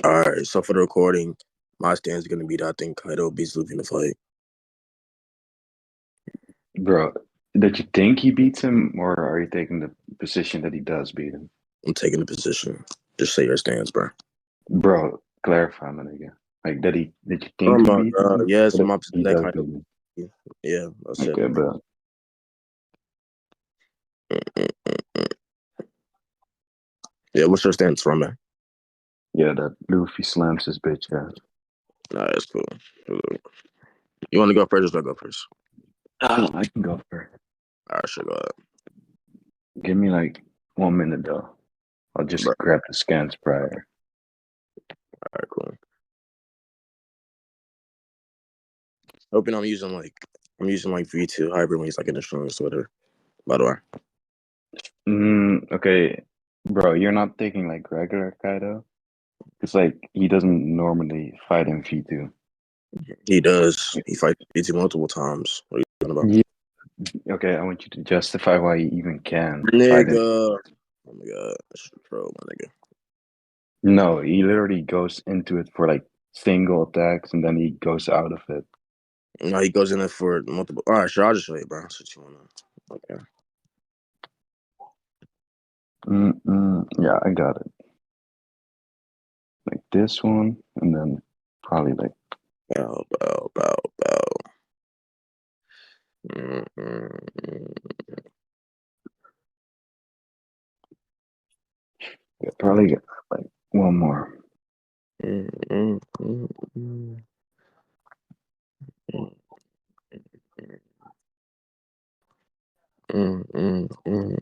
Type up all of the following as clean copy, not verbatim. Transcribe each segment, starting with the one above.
All right, so for the recording, my stance is gonna be that I think Kaido beats Luffy in the fight. Bro, that you think he beats him, or are you taking the position that he does beat him? I'm taking the position. Just say your stance, bro. Bro, clarify, my nigga. Like that you Oh think he my beats god, him, yes, or that I'm opposite he that does Kaido. beat him? Yeah, I said Okay, it. bro. Mm-mm-mm-mm. Yeah, what's your stance, Rombey? Yeah, that Luffy slams his bitch ass. Nah, that's cool. You want to go first, or should I go first? I can go first. All right, sure, go ahead. Give me like 1 minute though. I'll Bro, just grab the scans prior. all right, cool. Hoping I'm using like V2 hybrid when he's like in the strongest order. By the way, Okay, bro, you're not taking like regular Kaido? It's like he doesn't normally fight in V2. he does. He fights V2 multiple times. What are you talking about, Yeah. Okay, I want you to justify why he even can fight him. nigga? Oh my god, that's troll, my nigga. No, he literally goes into it for like single attacks and then he goes out of it. No, he goes in there for multiple. All right, sure. I'll just show you, bro. That's what you want to. Okay. Yeah, I got it. Like this one, and then probably like, Bow, bow, bow, bow. Mm-mm-mm. yeah, probably get like one more. Mm-mm-mm-mm. Mm-mm-mm-mm.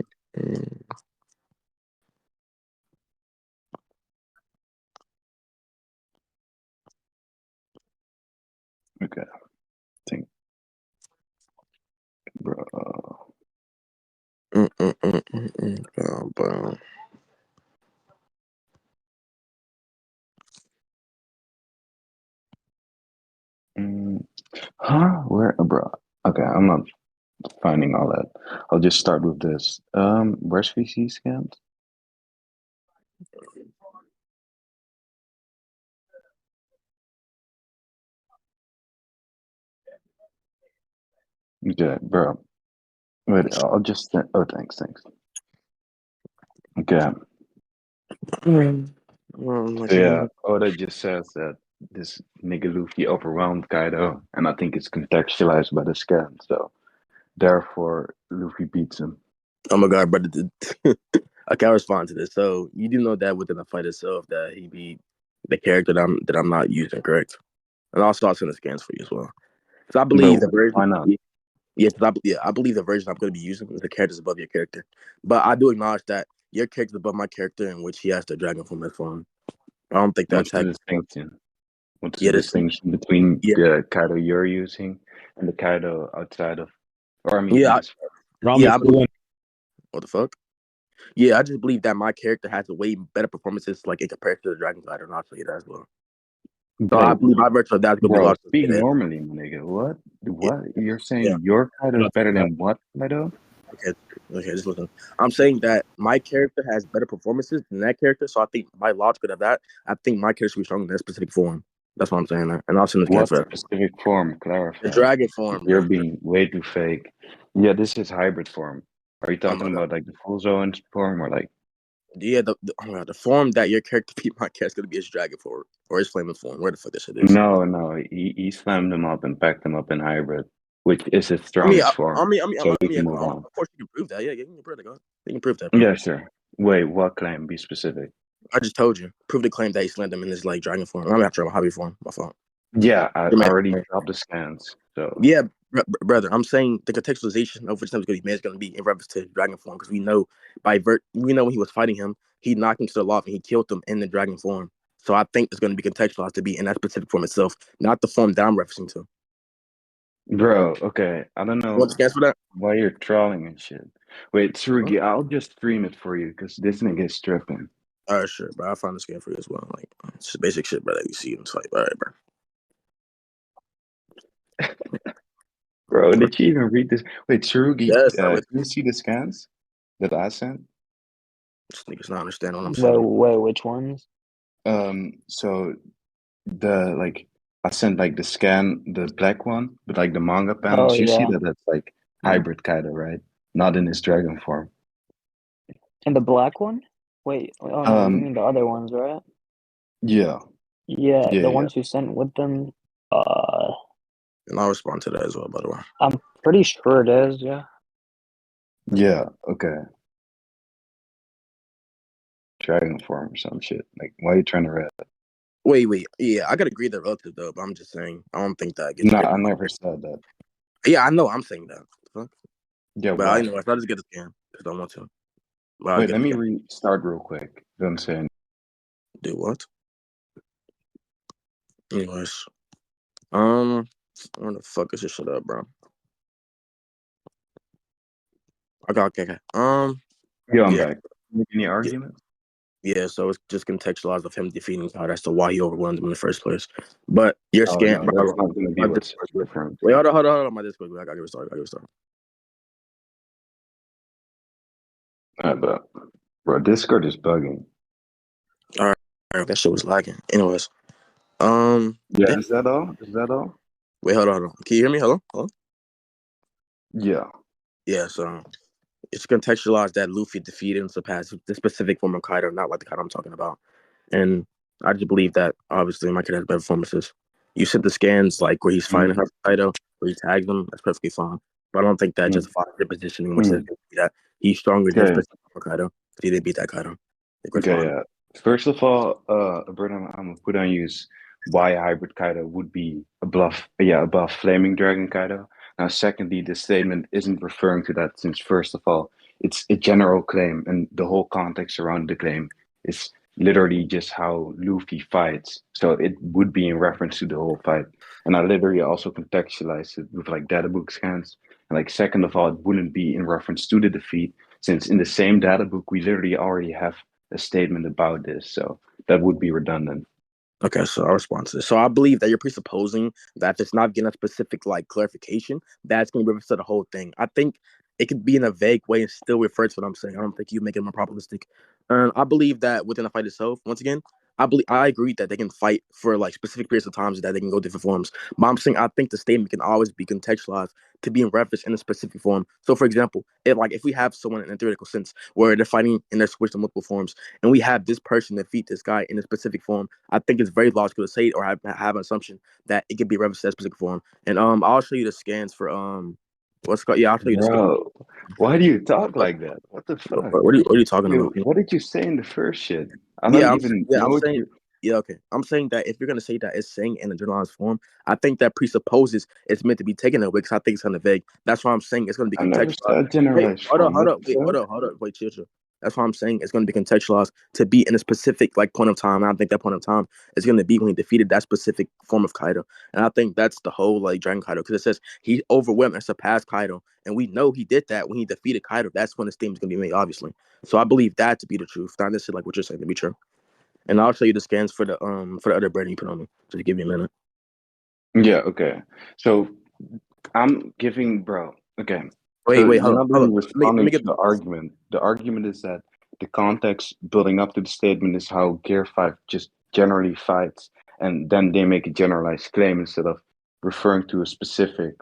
Okay, I think, bro. Mm-mm-mm-mm. Bow, bow. Mm, huh? Where, bro? Okay, I'm not finding all that. I'll just start with this. Where's VC scans? Okay, bro. Wait, I'll just. Oh, thanks. Okay. Mm. Like, So yeah, Oda just says that this nigga Luffy overwhelmed Kaido, and I think it's contextualized by the scan. So therefore, Luffy beats him. oh my god, brother. I can't respond to this. So you do know that within the fight itself that he beat the character that I'm not using, correct? And also I'll send the scans for you as well. So I But believe the version. why not? Yeah, I believe the version I'm going to be using is the characters above your character. But I do acknowledge that your character's above my character, in which he has the dragon form as form. I don't think that What's the tag. distinction? What's the Yeah, this. distinction between Yeah, the Kaido you're using and the Kaido outside of, or I mean, in yeah, this? yeah. Rombey, I say believe. again. What the fuck? Yeah, I just believe that my character has a way better performances, like in comparison to the dragon glider, and I'll tell you that as well. So I Bro, believe by virtue of that, it's going to be bro, lost to speak say that. normally, my nigga. What? Yeah, What? You're yeah. saying your Kaido is better Uh, than what Kaido? Okay, okay. Just listen. I'm saying that my character has better performances than that character, so I think by logic of that, I think my character should be stronger in that specific form. That's what I'm saying. And I'll send this What for that. specific form? The Clarify. dragon form, You're bro. being way too fake. Yeah, this is hybrid form. Are you Oh my talking god. about like the full zone form or like Yeah, oh my god, the form that your character beat my character is gonna be his dragon form or his flaming form. Where the fuck this shit is? no, he slammed him up and packed him up in hybrid, which is his I mean, I, strongest form. I mean, I mean, So we yeah, can move on. of course you can prove that. Yeah, you can prove that. Go ahead. You can prove that, bro. Yeah, sure. Wait, what claim? Be specific. I just told you. Prove the claim that he slammed him in his like dragon form. I'm after my hobby form. My fault. Yeah, I You're already mad. dropped the scans. So Yeah, brother. I'm saying the contextualization of which time is going to be made is going to be in reference to dragon form because we know when he was fighting him, he knocked him to the loft and he killed him in the dragon form. So I think it's going to be contextualized to be in that specific form itself, not the form that I'm referencing to. bro, okay. I don't You want know to guess for that? why you're trolling and shit. Wait, Huh? Tsurugi, I'll just stream it for you because this nigga is tripping. All right, sure, bro. I'll find the scan for you as well. Like it's just basic shit, bro, that you see in this fight. All right, bro. Bro, did you even read this? Wait, Tsurugi, Yes, I read do you see the scans that I sent? this nigga's not understanding what I'm Wait, saying. wait, which ones? So I sent like the scan, the black one, but like the manga Oh panels, you see yeah. that that's like Yeah. hybrid Kaido, right? Not in his dragon form. And the black one? Wait, oh no, you Um, mean the other ones, right? yeah, Yeah, yeah, the yeah, ones you sent with them. Uh, And I'll respond to that as well, by the way. I'm pretty sure it is. Yeah. yeah. Okay, dragon form or some shit. Like, why are you trying to read? Wait. Yeah, I gotta agree they're relative though, but I'm just saying I don't think that gets No, rid I of. never said that. Yeah, I know. I'm saying that. Fuck. Yeah, But I what? know. I just get a scan because I want to. But I'll Wait, get let it me again. restart real quick. You know what I'm saying? Do what? Anyways, where the fuck is this shit up, bro? Okay. Yeah, I'm Yeah, back. Make any yeah, arguments? yeah. So it's just contextualized of him defeating God as to why he overwhelmed him in the first place. But you're Oh scanned, no, bro. that's not gonna be My what's Discord. referring Wait, to. hold on. My Discord. I gotta restart. But bro, Discord is bugging. All right. That shit was lagging. Anyways, Yeah, yeah. is that all? Is that all? Wait, hold on. Can you hear me? Hello. Yeah. Yeah. So it's contextualized that Luffy defeated and surpassed the specific form of Kaido, not like the Kaido I'm talking about. And I just believe that obviously my kid has better performances. You sent the scans like where he's fighting Mm, her Kaido, where he tags him, that's perfectly fine. But I don't think that mm, justifies your positioning, which is mm. that he's stronger than his Okay. specific form of Kaido. Because he didn't beat that Kaido. Like, Okay. respond. Yeah. First of all, Bert, I'm gonna put on you is why hybrid Kaido would be above flaming dragon Kaido. Now, secondly, this statement isn't referring to that since first of all, it's a general claim, and the whole context around the claim is literally just how Luffy fights. So it would be in reference to the whole fight. And I literally also contextualized it with like data book scans. And like second of all, it wouldn't be in reference to the defeat, since in the same data book we literally already have a statement about this. So that would be redundant. Okay, so I'll respond to this. So I believe that you're presupposing that if it's not getting a specific like clarification, that's going to refer to the whole thing. I think it could be in a vague way and still refer to what I'm saying. I don't think you make it more probabilistic. I believe that within the fight itself, once again, I agree that they can fight for like specific periods of times that they can go different forms. But I'm saying I think the statement can always be contextualized to be in reference in a specific form. So for example, if we have someone in a theoretical sense where they're fighting and they're switched to multiple forms, and we have this person defeat this guy in a specific form, I think it's very logical to say or have an assumption that it could be referenced to that specific form. And I'll show you the scans for what's called. Yeah, I'll show you the scan. Bro, why do you talk like that? What the fuck? What are you talking Wait, about? what did you say in the first shit? I don't Yeah, even know I'm what saying you. yeah, okay. I'm saying that if you're gonna say that it's saying in a generalized form, I think that presupposes it's meant to be taken away because I think it's kind of vague. That's why I'm saying it's gonna be I never contextualized. said Wait, generalized form. What the fuck? hold up, wait, chill. That's why I'm saying it's gonna be contextualized to be in a specific like point of time. And I think that point of time is gonna be when he defeated that specific form of Kaido. And I think that's the whole like Dragon Kaido because it says he overwhelmed and surpassed Kaido, and we know he did that when he defeated Kaido. That's when the statement is gonna be made, obviously. So I believe that to be the truth. Not necessarily like what you're saying to be true. And I'll show you the scans for the other brand you put on me. Just give me a minute. Yeah, okay. So I'm giving, bro. Okay. So Wait, you're not hold really on. Let me responding to get the argument. The argument is that the context building up to the statement is how Gear 5 just generally fights, and then they make a generalized claim instead of referring to a specific.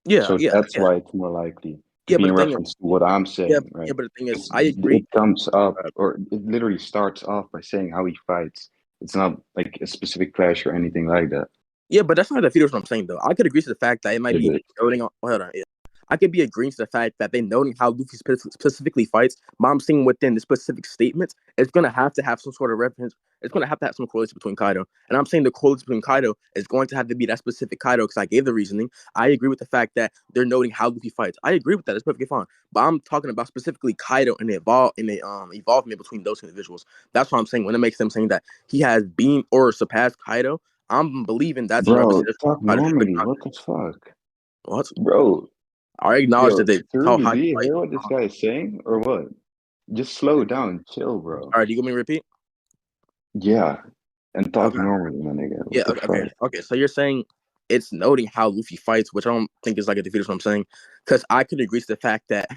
So that's why it's more likely to yeah. be But in the thing is, reference to what I'm saying, right? but the thing is, Because I agree. it comes up, Uh, or it literally starts off by saying how he fights. It's not like a specific clash or anything like that. yeah, but that's not the features what I'm saying though. I could agree to the fact that it might It be is. noting on. Hold on. Yeah. I could be agreeing to the fact that they noting how Luffy specifically fights, but I'm saying within the specific statements, it's gonna have to have some sort of reference. It's gonna have to have some correlation between Kaido, and I'm saying the correlation between Kaido is going to have to be that specific Kaido because I gave the reasoning. I agree with the fact that they're noting how Luffy fights. I agree with that. It's perfectly fine. But I'm talking about specifically Kaido and the evolvement between those individuals. That's what I'm saying when it makes them saying that he has been or surpassed Kaido. I'm believing that's in reference Bro, to this talk Kaido. normally. What the fuck? What? Bro, I acknowledge that yo, they how Truly, high do you you fight. hear what this guy is saying or what? Just slow down, chill, bro. All right, do you want me to repeat? Yeah, and talk Okay. normally, my nigga. Yeah. What the fuck? Okay. So you're saying it's noting how Luffy fights, which I don't think is like a defeat. Is what I'm saying, because I could agree to the fact that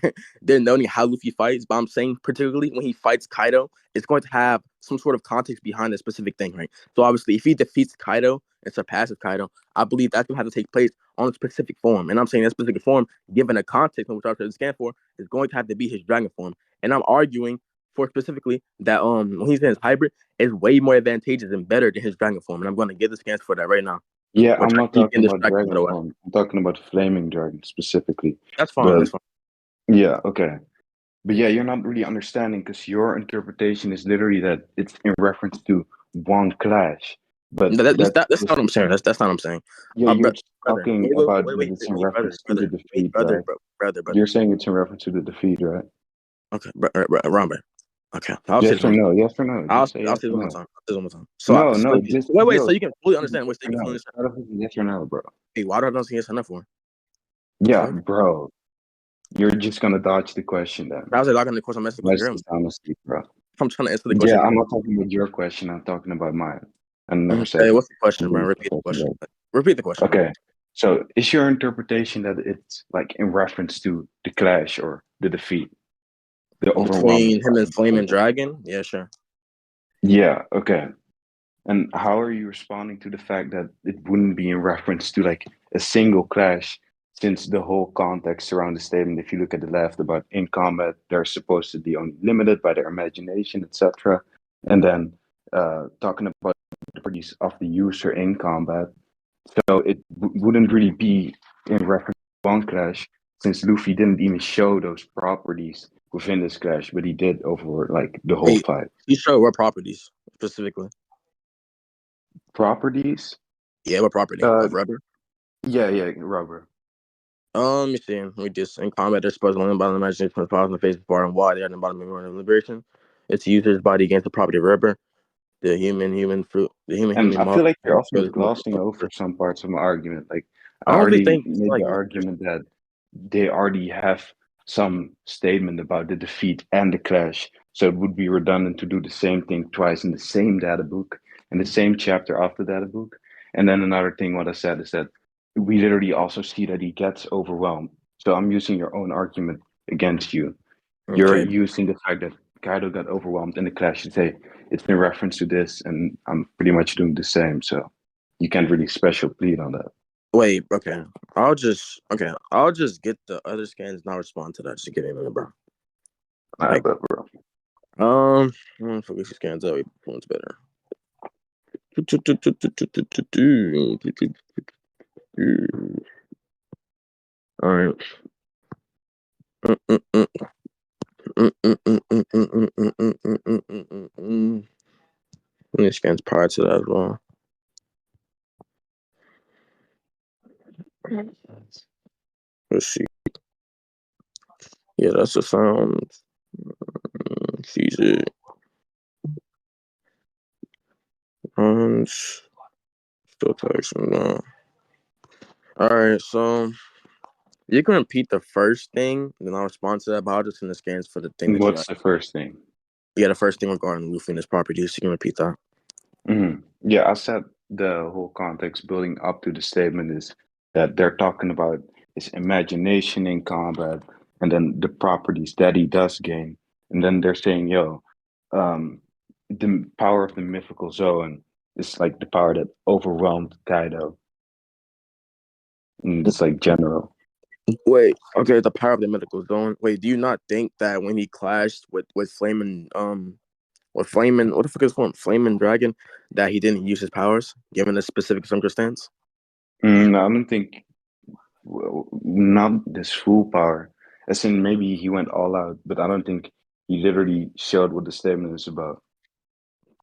they're noting how Luffy fights, but I'm saying particularly when he fights Kaido, it's going to have some sort of context behind a specific thing, right? So obviously, if he defeats Kaido and surpasses Kaido, I believe that's going to have to take place on a specific form, and I'm saying that specific form, given a context in which I was scan for, is going to have to be his dragon form, and I'm arguing for specifically that when he's in his hybrid, is way more advantageous and better than his dragon form, and I'm going to give the scans for that right now. Yeah, Which I'm I not keep talking in about distracted, by dragon the way. form. I'm talking about flaming dragon specifically. That's fine. But That's fine. yeah, okay. But yeah, you're not really understanding because your interpretation is literally that it's in reference to one clash. But No, that's that's just not what I'm saying. That's not what I'm saying. yeah, you're Brother, talking about that it's in reference to the defeat, right? brother. You're saying it's in reference to the defeat, right? Okay, Rombey. Okay, I'll say this Yes or one. no? Yes or no? Just say I'll yes say this or one more no. time. I'll say this one more time. No, So no, just wait. yo, So you can fully yes understand. Wait, so you or can fully no. understand. Start off with yes or no, bro. Hey, why do I not say yes or no for? The Yeah, fuck? bro. You're just gonna dodge the question then. I was like, the question I'm asking because Let's you're. just honestly, bro. I'm trying to answer the Yeah, question. I'm not talking about your question. I'm talking about mine. I never said Hey, what's the question, bro? you. Repeat the question. Repeat the question, bro. Okay. So is your interpretation that it's like in reference to the clash or the defeat, the overwhelming Between him part? and Flame and Dragon? Yeah, sure. Yeah, okay. And how are you responding to the fact that it wouldn't be in reference to like a single clash, since the whole context around the statement, if you look at the left about in combat, they're supposed to be only limited by their imagination, etc. And then talking about the properties of the user in combat. So it wouldn't really be in reference to one clash, since Luffy didn't even show those properties within this clash, but he did over like the whole Wait, fight. you show what properties specifically? Properties? Yeah, what property Uh, of rubber? yeah, rubber. You see, we just in combat, they're supposed to learn about the imagination from the powers in the face of bar and why they are in the bottom of the liberation. It's user's body against the property of rubber. The human fruit, the And human I feel model. like you're also glossing over some parts of my argument. Like I I don't really already think it's made like the argument that they already have some statement about the defeat and the clash. So it would be redundant to do the same thing twice in the same data book and the same chapter of the data book. And then another thing, what I said is that we literally also see that he gets overwhelmed. So I'm using your own argument against you. You're okay. using the fact that Kaido got overwhelmed in the clash to say it's in reference to this, and I'm pretty much doing the same. So you can't really special plead on that. Wait, okay. I'll just get the other scans and I'll respond to that. Just give me a minute, bro. All right, Like, bro. focus your scans out. One's better. All right. Let me scans prior to that as well. Let's see. Yeah, that's the sound. Sees it. Runs. Still texting now. All right, so you can repeat the first thing, then I'll respond to that. But I'll just send the scans for the thing that you got. What's the first thing? Yeah, the first thing regarding Luffy and his properties. You can repeat that. Yeah, I said the whole context building up to the statement is that they're talking about his imagination in combat and then the properties that he does gain. And then they're saying, yo, the power of the mythical zone is like the power that overwhelmed Kaido. And it's like general. Wait, okay, the power of the mythical zone. Wait, do you not think that when he clashed with Flamin' with Flamin' what the fuck is form Flamin' Dragon, that he didn't use his powers given the specific circumstance? I don't think, well, not this full power. As in, maybe he went all out, but I don't think he literally showed what the statement is about.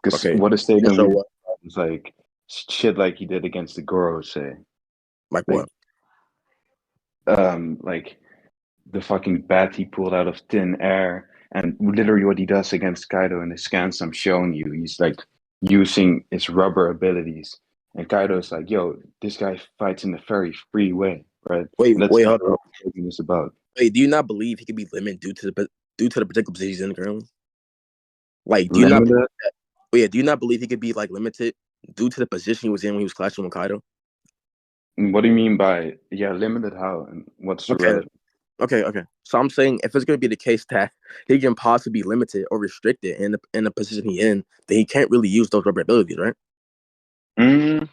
Because Okay, what the you can statement show really what? is like shit like he did against the Goro, say. Like Like, what? like the fucking bat he pulled out of thin air, and literally what he does against Kaido in the scans I'm showing you. He's like using his rubber abilities. And Kaido's like, yo, this guy fights in a very free way, right? Wait, And that's wait, not hold on. what the statement is about. Wait, do you not believe he could be limited due to the particular position he's in currently? Like, do you not believe Limited? that? Oh yeah, do you not believe he could be like limited due to the position he was in when he was clashing with Kaido? What do you mean by limited how and what's Okay, relevant? okay. So I'm saying if it's going to be the case that he can possibly be limited or restricted in the position he in, then he can't really use those rubber abilities, right? Mm,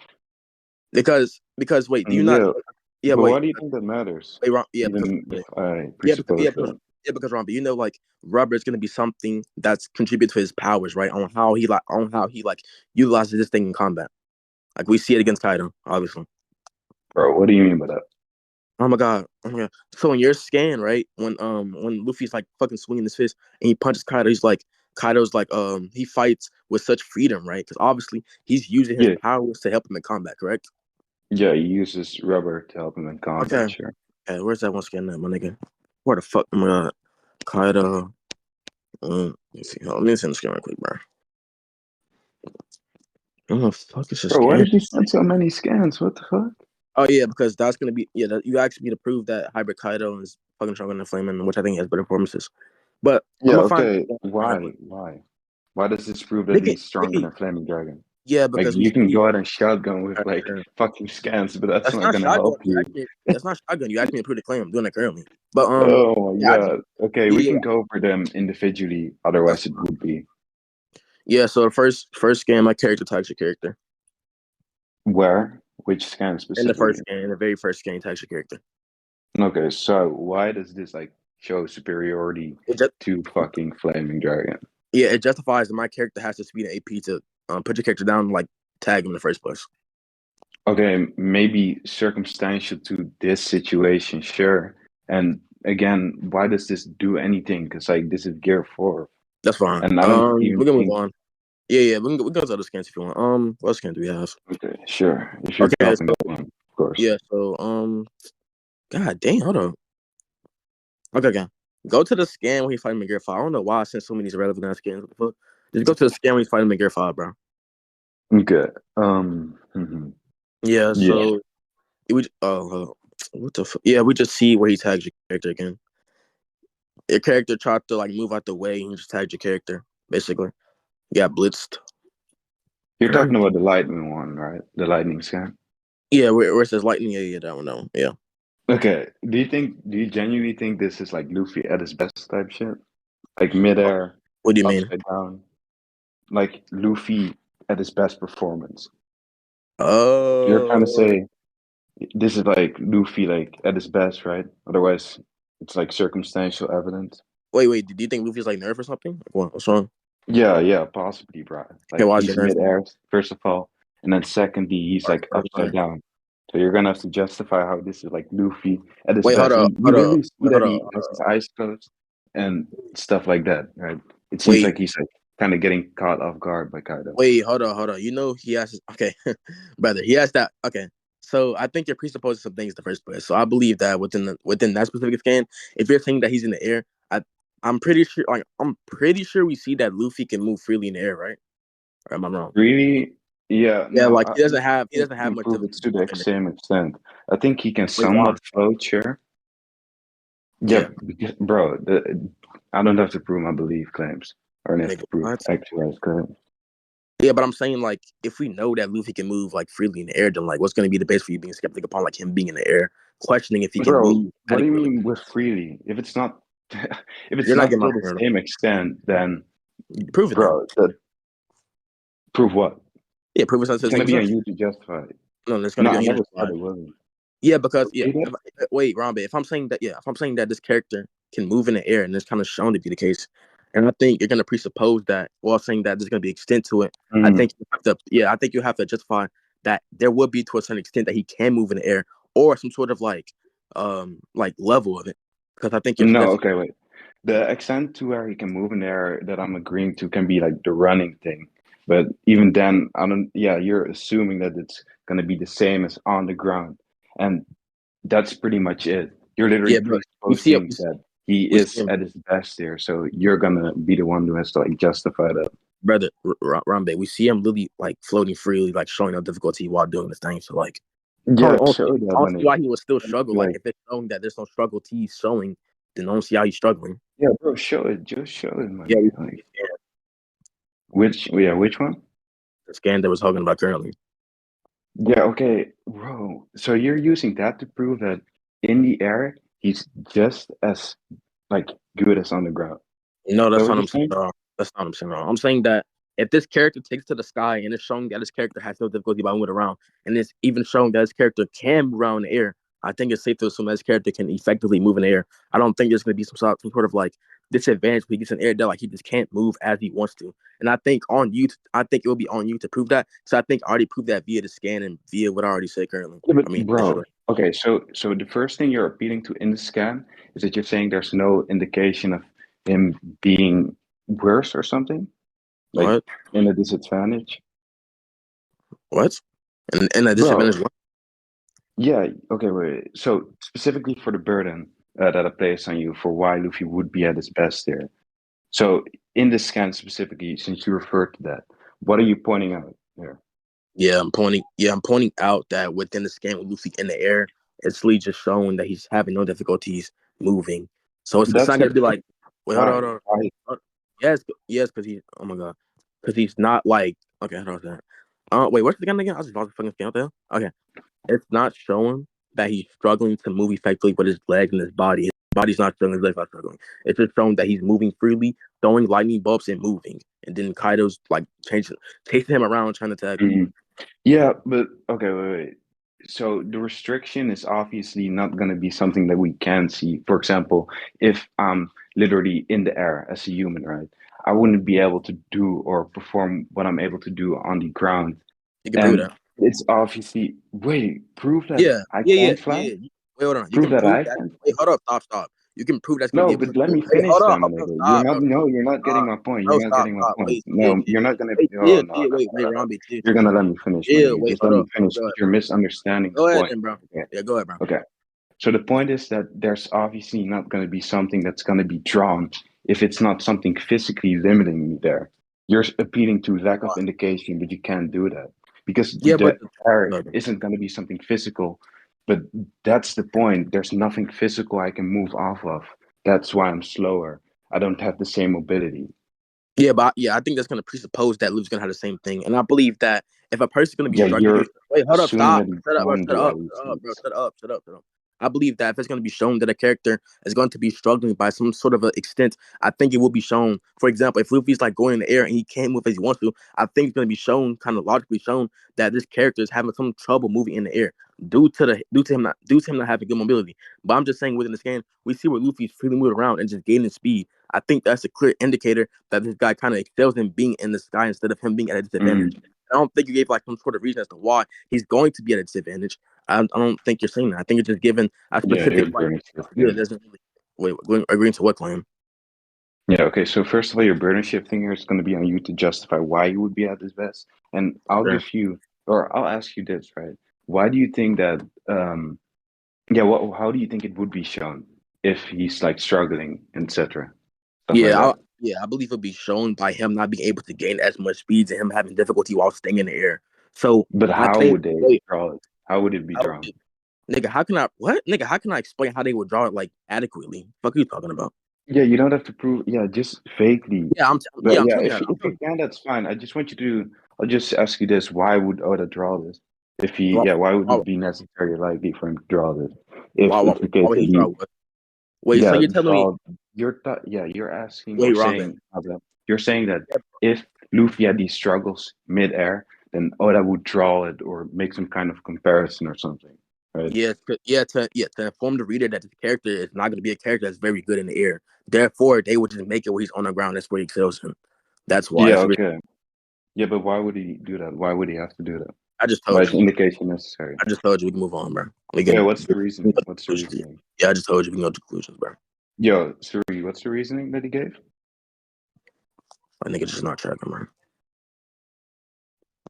Because wait, do you not? yeah, Yeah, but wait, why do you think that matters? wait, wrong. Yeah, because Even if I yeah, because presuppose that. Ron, but you know, like rubber is going to be something that's contribute to his powers, right? On how he like utilizes this thing in combat. Like we see it against Kaido, obviously. Bro, what do you mean by that? Oh my god. Oh my god. So in your scan, right, when Luffy's like fucking swinging his fist and he punches Kaido, Kaido's like he fights with such freedom, right? Because obviously he's using his Yeah, powers to help him in combat, correct? yeah, he uses rubber to help him in Okay. combat, sure. Okay, where's that one scan at, my nigga? Where the fuck? Oh my god. Kaido. Let me see. Hold on, let me send the scan real quick, bro. Oh the fuck is this Bro, why scan? did you send so many scans? What the fuck? Oh yeah, because that's gonna be you asked me to prove that Hybrid Kaido is fucking stronger than Flamin', which I think has better performances. But I'm Yeah, gonna find okay. right quick. Why does this prove that Nigga, he's stronger nigga, than Flaming Dragon? yeah, Like because we you can see go out and shotgun with like fucking scans, but that's that's not not gonna shotgun. help you. That's not shotgun. You asked me to prove the claim. I'm doing that currently. But Oh my yeah, god. Okay, we yeah, can go over them individually, yeah. otherwise it would be Yeah, so the first game, my character types your character. where? Which scan In the specifically? first game, in the very first game, types your character. Okay, so why does this like show superiority It just to fucking Flaming Dragon? yeah, it justifies that my character has the speed and AP to put your character down and like tag him in the first place. Okay, maybe circumstantial to this situation, sure. And again, why does this do anything? Because like this is Gear 4. That's fine. And I don't even We're gonna move think on. Yeah, we can go to other scans if you want. What scan do we have? okay, sure. If you're Okay, dropping so that one, of course. yeah, so god damn, hold on. Okay, okay. Go to the scan when he's fighting McGear 5. I don't know why I sent so many irrelevant ass scans. What the fuck? Just go to the scan when he's fighting McGear 5, bro. Okay. Yeah, Yeah. so it would what the fuck? Yeah, we just see where he tags your character again. Your character tried to like move out the way and he just tagged your character, basically. You got blitzed. You're talking about the lightning one, right? The lightning scan. Yeah, where it says lightning, yeah, that one, no. Yeah. Okay. Do you genuinely think this is like Luffy at his best type shit? Like midair, What do you mean? upside down. Like Luffy at his best performance. You're trying to Oh, say this is like Luffy like at his best, right? Otherwise it's like circumstantial evidence. wait. Do you think Luffy's like nerve or something? What's wrong? Yeah, yeah, possibly, bro. Okay, Like why is it he's nerve? mid-air, first of all, and then secondly, he's like upside Okay. down. So you're gonna have to justify how this is like Luffy at his Wait, best, and you literally see hold that up. he has his eyes closed and stuff like that, right? It seems Wait, like he's like kind of getting caught off guard by Kaido. hold on. You know he has okay, brother. He has that. Okay, so I think you're presupposing some things in the first place. So I believe that within that specific scan, if you're saying that he's in the air, I'm pretty sure. Like I'm pretty sure we see that Luffy can move freely in the air, right? Or am I wrong? Really? Yeah, Yeah, no, like I don't he think doesn't he have can much prove of it to the in it. same extent. I think he can Wait, why? somewhat float, sure. Yeah, Yeah, because, bro, I don't have to prove my belief claims, or I have nigga, to prove what? actualized claims. Yeah, but I'm saying like if we know that Luffy can move like freely in the air, then like what's going to be the base for you being skeptic upon like him being in the air, questioning if he can Bro, move what do you adequately? mean with freely? If it's not, if it's You're not not getting my to the point. same extent, then, Prove it then. bro, that prove what? Yeah, prove it's not to It's the gonna same be on extent. you to justify it. No, it's going to No, be I on you to never said decide. it wasn't. Yeah, because yeah. See that? Wait, Rombey, if I'm saying that this character can move in the air and it's kind of shown to be the case, and I think you're gonna presuppose that while saying that there's gonna be extent to it. Mm. I think you have to justify that there would be to a certain extent that he can move in the air or some sort of like level of it. Because I think No, that's okay, wait. The extent to where he can move in there that I'm agreeing to can be like the running thing. But even then, I don't, yeah, you're assuming that it's gonna be the same as on the ground. And that's pretty much it. You're literally yeah, but we see it. presupposing that he We see is him, at his best there. So you're gonna be the one who has to like justify that. brother Rombey. We see him literally like floating freely, like showing no difficulty while doing this thing. So like. Yeah, show that I don't when see it why he would still struggle. Like like if it's showing that there's no struggle T showing, then I don't see how he's struggling. yeah, bro, show it. Just show it, my Yeah, nigga. Like which one? the scan that was talking about currently. Yeah, okay, bro. So you're using that to prove that in the air he's just as like good as on the ground. No, Is that that's what not you're what I'm saying saying? at all. That's not what I'm saying at all. I'm saying that if this character takes to the sky and it's showing that this character has no difficulty by moving around, and it's even showing that this character can move around in the air, I think it's safe to assume that this character can effectively move in the air. I don't think there's going to be some sort of like disadvantage when he gets in the air that like he just can't move as he wants to. And I think I think it will be on you to prove that. So I think I already proved that via the scan and via what I already said currently. Yeah, I but mean, bro, digitally. okay, so the first thing you're appealing to in the scan is that you're saying there's no indication of him being worse or something, like What? in a disadvantage. What? And a Bro, disadvantage. What? yeah, okay, wait. So specifically for the burden that I place on you for why Luffy would be at his best here. So in the scan specifically, since you referred to that, what are you pointing out there? Yeah, I'm pointing. Yeah, I'm pointing out that within the scan with Luffy in the air, it's really just showing that he's having no difficulties moving. So it's That's not it. gonna be like, wait, hold on, Why? hold on. Why? Yes, yes, because he. Oh my god, because he's not like. Okay, hold on. That. Wait, what's the gun again? I just lost the fucking scan. What the hell? Okay, it's not showing that he's struggling to move effectively with his legs and his body. His body's not struggling. His legs not struggling. It's just showing that he's moving freely, throwing lightning bolts and moving. And then Kaido's like chasing him around, trying to tag him. Mhm. Yeah, but okay, wait. So the restriction is obviously not going to be something that we can see. For example, if I'm literally in the air as a human, right? I wouldn't be able to do or perform what I'm able to do on the ground. You can prove And that. it's obviously, wait, prove that Yeah, I yeah, yeah, can fly? yeah, yeah. Wait, hold on. You Prove can that prove I that. can? Wait, hold up, stop. You can prove that's gonna be No, able but to let move. me Hey, finish hold that, up, my bro, nigga. You're stop, not, bro, no, you're not getting stop. my point. No, You're not getting my stop. point. Wait, chill, No, chill. you're not gonna, Wait, oh, no, no, wait, no, no, no. Rombey, chill, You're chill, gonna chill. let me finish, my Chill, nigga. wait, Just hold let me up. finish Go because ahead, you're bro. misunderstanding the Go ahead point. then, bro. Okay. Yeah, go ahead, bro. Okay. So the point is that there's obviously not going to be something that's going to be drawn if it's not something physically limiting me there. You're appealing to lack of Why? indication, but you can't do that because Yeah, but the air no, bro. isn't going to be something physical. But that's the point. There's nothing physical I can move off of. That's why I'm slower. I don't have the same mobility. Yeah, but yeah, I think that's gonna presuppose that Luke's gonna have the same thing, and I believe that if a person's gonna be Yeah, struggling, you're wait, hold up, assuming stop, that he shut up, bro, can shut do up, all these shut up, bro, things. shut up. I believe that if it's gonna be shown that a character is going to be struggling by some sort of an extent, I think it will be shown. For example, if Luffy's like going in the air and he can't move as he wants to, I think it's gonna be shown, kind of logically shown, that this character is having some trouble moving in the air due to him not having good mobility. But I'm just saying within the scan, we see where Luffy's freely moving around and just gaining speed. I think that's a clear indicator that this guy kind of excels in being in the sky instead of him being at a disadvantage. Mm, I don't think you gave like some sort of reason as to why he's going to be at a disadvantage. I don't think you're saying that. I think you're just giving a yeah, specific you're like burning yeah, shifting. doesn't really agreeing to what claim. Yeah, okay. So first of all, your burden shifting here is going to be on you to justify why you would be at his best. And I'll Okay. give you, or I'll ask you this, right? Why do you think that, yeah, how do you think it would be shown if he's like struggling, etc., stuff like that? I believe it'll be shown by him not being able to gain as much speed and him having difficulty while staying in the air. So But I how think would they wait, draw it? How would it be how, drawn? nigga, how can I what? Nigga, how can I explain how they would draw it like adequately? Fuck are you talking about? Yeah, you don't have to prove, yeah, just vaguely. But I'm yeah, telling you if that. I'm you telling can, that's fine. I just want you to, I'll just ask you this. Why would Oda draw this? If he, you yeah, why would why, it be necessary likely for him to draw this? If why, it's the why case would that he he draw what? Wait, so yeah, you're telling me draw. Yeah, you're asking or wait, Robin. saying, you're saying that if Luffy had these struggles mid-air, then Oda would draw it or make some kind of comparison or something, right? To inform the reader that the character is not going to be a character that's very good in the air. Therefore, they would just make it where he's on the ground. That's where he excels in. That's why. Yeah, That's the reason. okay. Yeah, but why would he do that? Why would he have to do that? I just Why told is you. indication necessary? I just told you we can move on, bro. Yeah, what's the reasoning? We What's the conclusions. reasoning? Yeah, I just told you we can go to conclusions, bro. Yo, Suri, what's the reasoning that he gave? I think it's just not tracking, bro.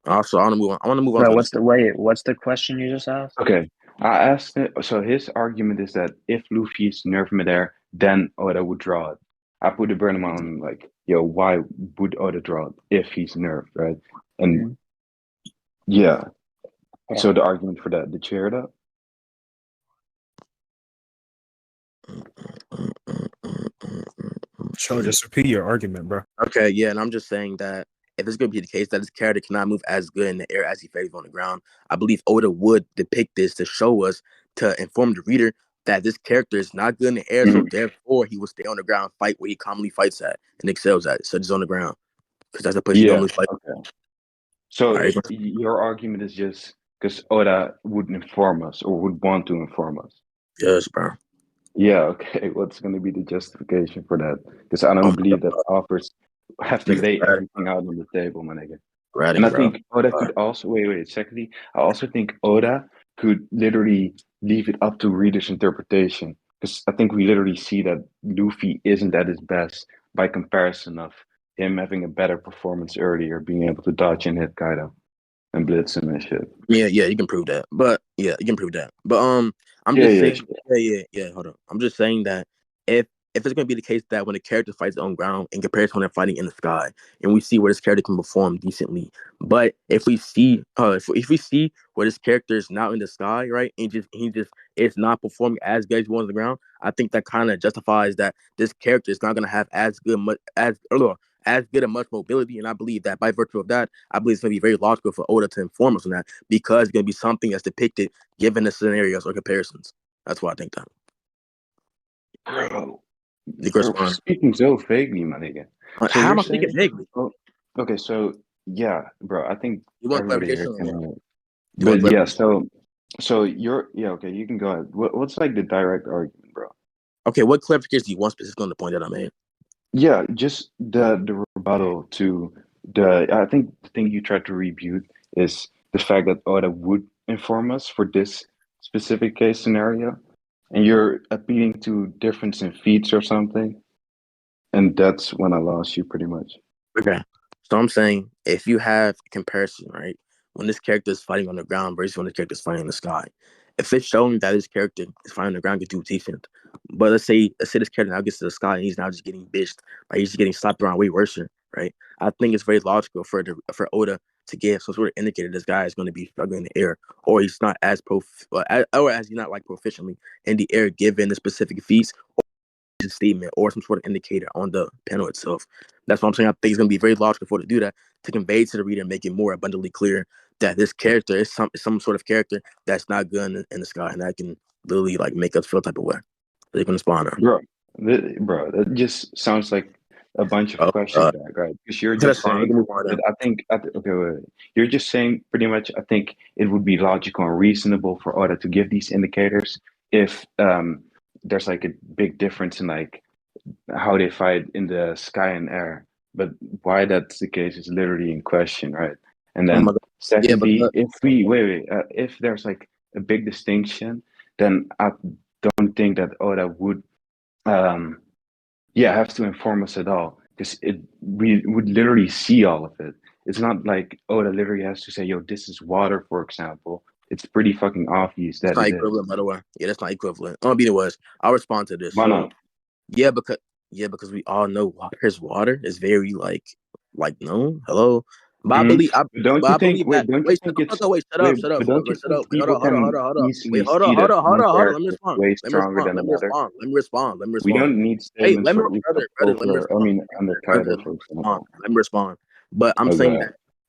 Also, I want to move on. I want to move on Bro, to what's this. the wait? What's the question you just asked? Okay, I asked it. So his argument is that if Luffy's nerf midair, then Oda would draw it. I put the burn on like, yo, why would Oda draw it if he's nerfed, right? And Mhm. yeah, Hold so on. the argument for that, did you hear that? So just repeat your argument, bro. Okay, yeah, and I'm just saying that if it's going to be the case that his character cannot move as good in the air as he faces on the ground, I believe Oda would depict this to show us, to inform the reader that this character is not good in the air, so Mhm. therefore he will stay on the ground, fight where he commonly fights at and excels at, such as on the ground, because that's the place he Yeah. normally fights. Okay. So All right, your argument is just because Oda would inform us or would want to inform us. yes, bro. Yeah. Okay. What's going to be the justification for that? Because I Oh don't my believe that God, authors have to because lay everything out on the table, my nigga. And writing, I bro. think Oda could also wait. Secondly, I also think Oda could literally leave it up to readers' interpretation. Because I think we literally see that Luffy isn't at his best by comparison of him having a better performance earlier, being able to dodge and hit Kaido and blitz him and shit. Yeah, you can prove that. But yeah, you can prove that. But I'm Yeah, just yeah, saying, sure. yeah. Hold on. I'm just saying that if it's gonna be the case that when the character fights on ground in comparison when they're fighting in the sky, and we see where this character can perform decently, but if we see if we see where this character is not in the sky, right, and just he just is not performing as good as he was on the ground, I think that kind of justifies that this character is not gonna have as good much as good and much mobility, and I believe that by virtue of that, I believe it's gonna be very logical for Oda to inform us on that because it's gonna be something that's depicted given the scenarios or comparisons. That's why I think that. Bro, You can you're respond. speaking so vaguely, my nigga. So How you're am I speaking saying, vaguely? oh, okay, so yeah, bro, I think You want everybody here clarification or can what? hear it. You want But yeah, clarification? so you're yeah, okay, you can go ahead. What's like the direct argument, bro? Okay, what clarification do you want specifically on the point that I made? Yeah, just the rebuttal to the I think the thing you tried to rebut is the fact that Oda would inform us for this specific case scenario, and you're appealing to difference in feats or something, and that's when I lost you pretty much. Okay. So I'm saying if you have a comparison, right, when this character is fighting on the ground versus when this character is fighting in the sky, if it's showing that this character is fighting on the ground, can do decent. But let's say this character now gets to the sky and he's now just getting bitched, like he's just getting slapped around way worse, right? I think it's very logical for Oda to give some sort of indicator this guy is going to be struggling in the air, or he's not as or as he's not like proficiently in the air given the specific feats statement or some sort of indicator on the panel itself. That's what I'm saying. I think it's going to be very logical for it to do that to convey to the reader and make it more abundantly clear that this character is some sort of character that's not good in the sky and that can literally like make us feel type of way. They can spawn her. Bro, bro, that just sounds like a bunch of Oh, question tag, right? Because you're that's just fine. We saying can move on that then. okay, wait. You're just saying pretty much, I think it would be logical and reasonable for Oda to give these indicators if there's like a big difference in like how they fight in the sky and air. But why that's the case is literally in question, right? And Oh my then god. Yeah, secondly, because if we if there's like a big distinction, then I don't think that Oda would um have to inform us at all because it we would literally see all of it. It's not like Oda literally has to say, yo, this is water, for example. It's pretty fucking obvious it's that not it is. equivalent, by the way. Yeah, that's not equivalent. I'll be the worst. I'll respond to this. Why So not? yeah, because we all know water is very like known. Hello. But I Hmm. believe I But don't but you I think believe that don't you wait, shut think the fuck it's up, wait, but don't you think wait, people can hold up. Wait, easily see that one hold on. character is way stronger than another? Let me We respond. don't need Hey, statements for Usopp brother, let me over, I respond. mean, under Kaido, for example. Let me respond. But Okay.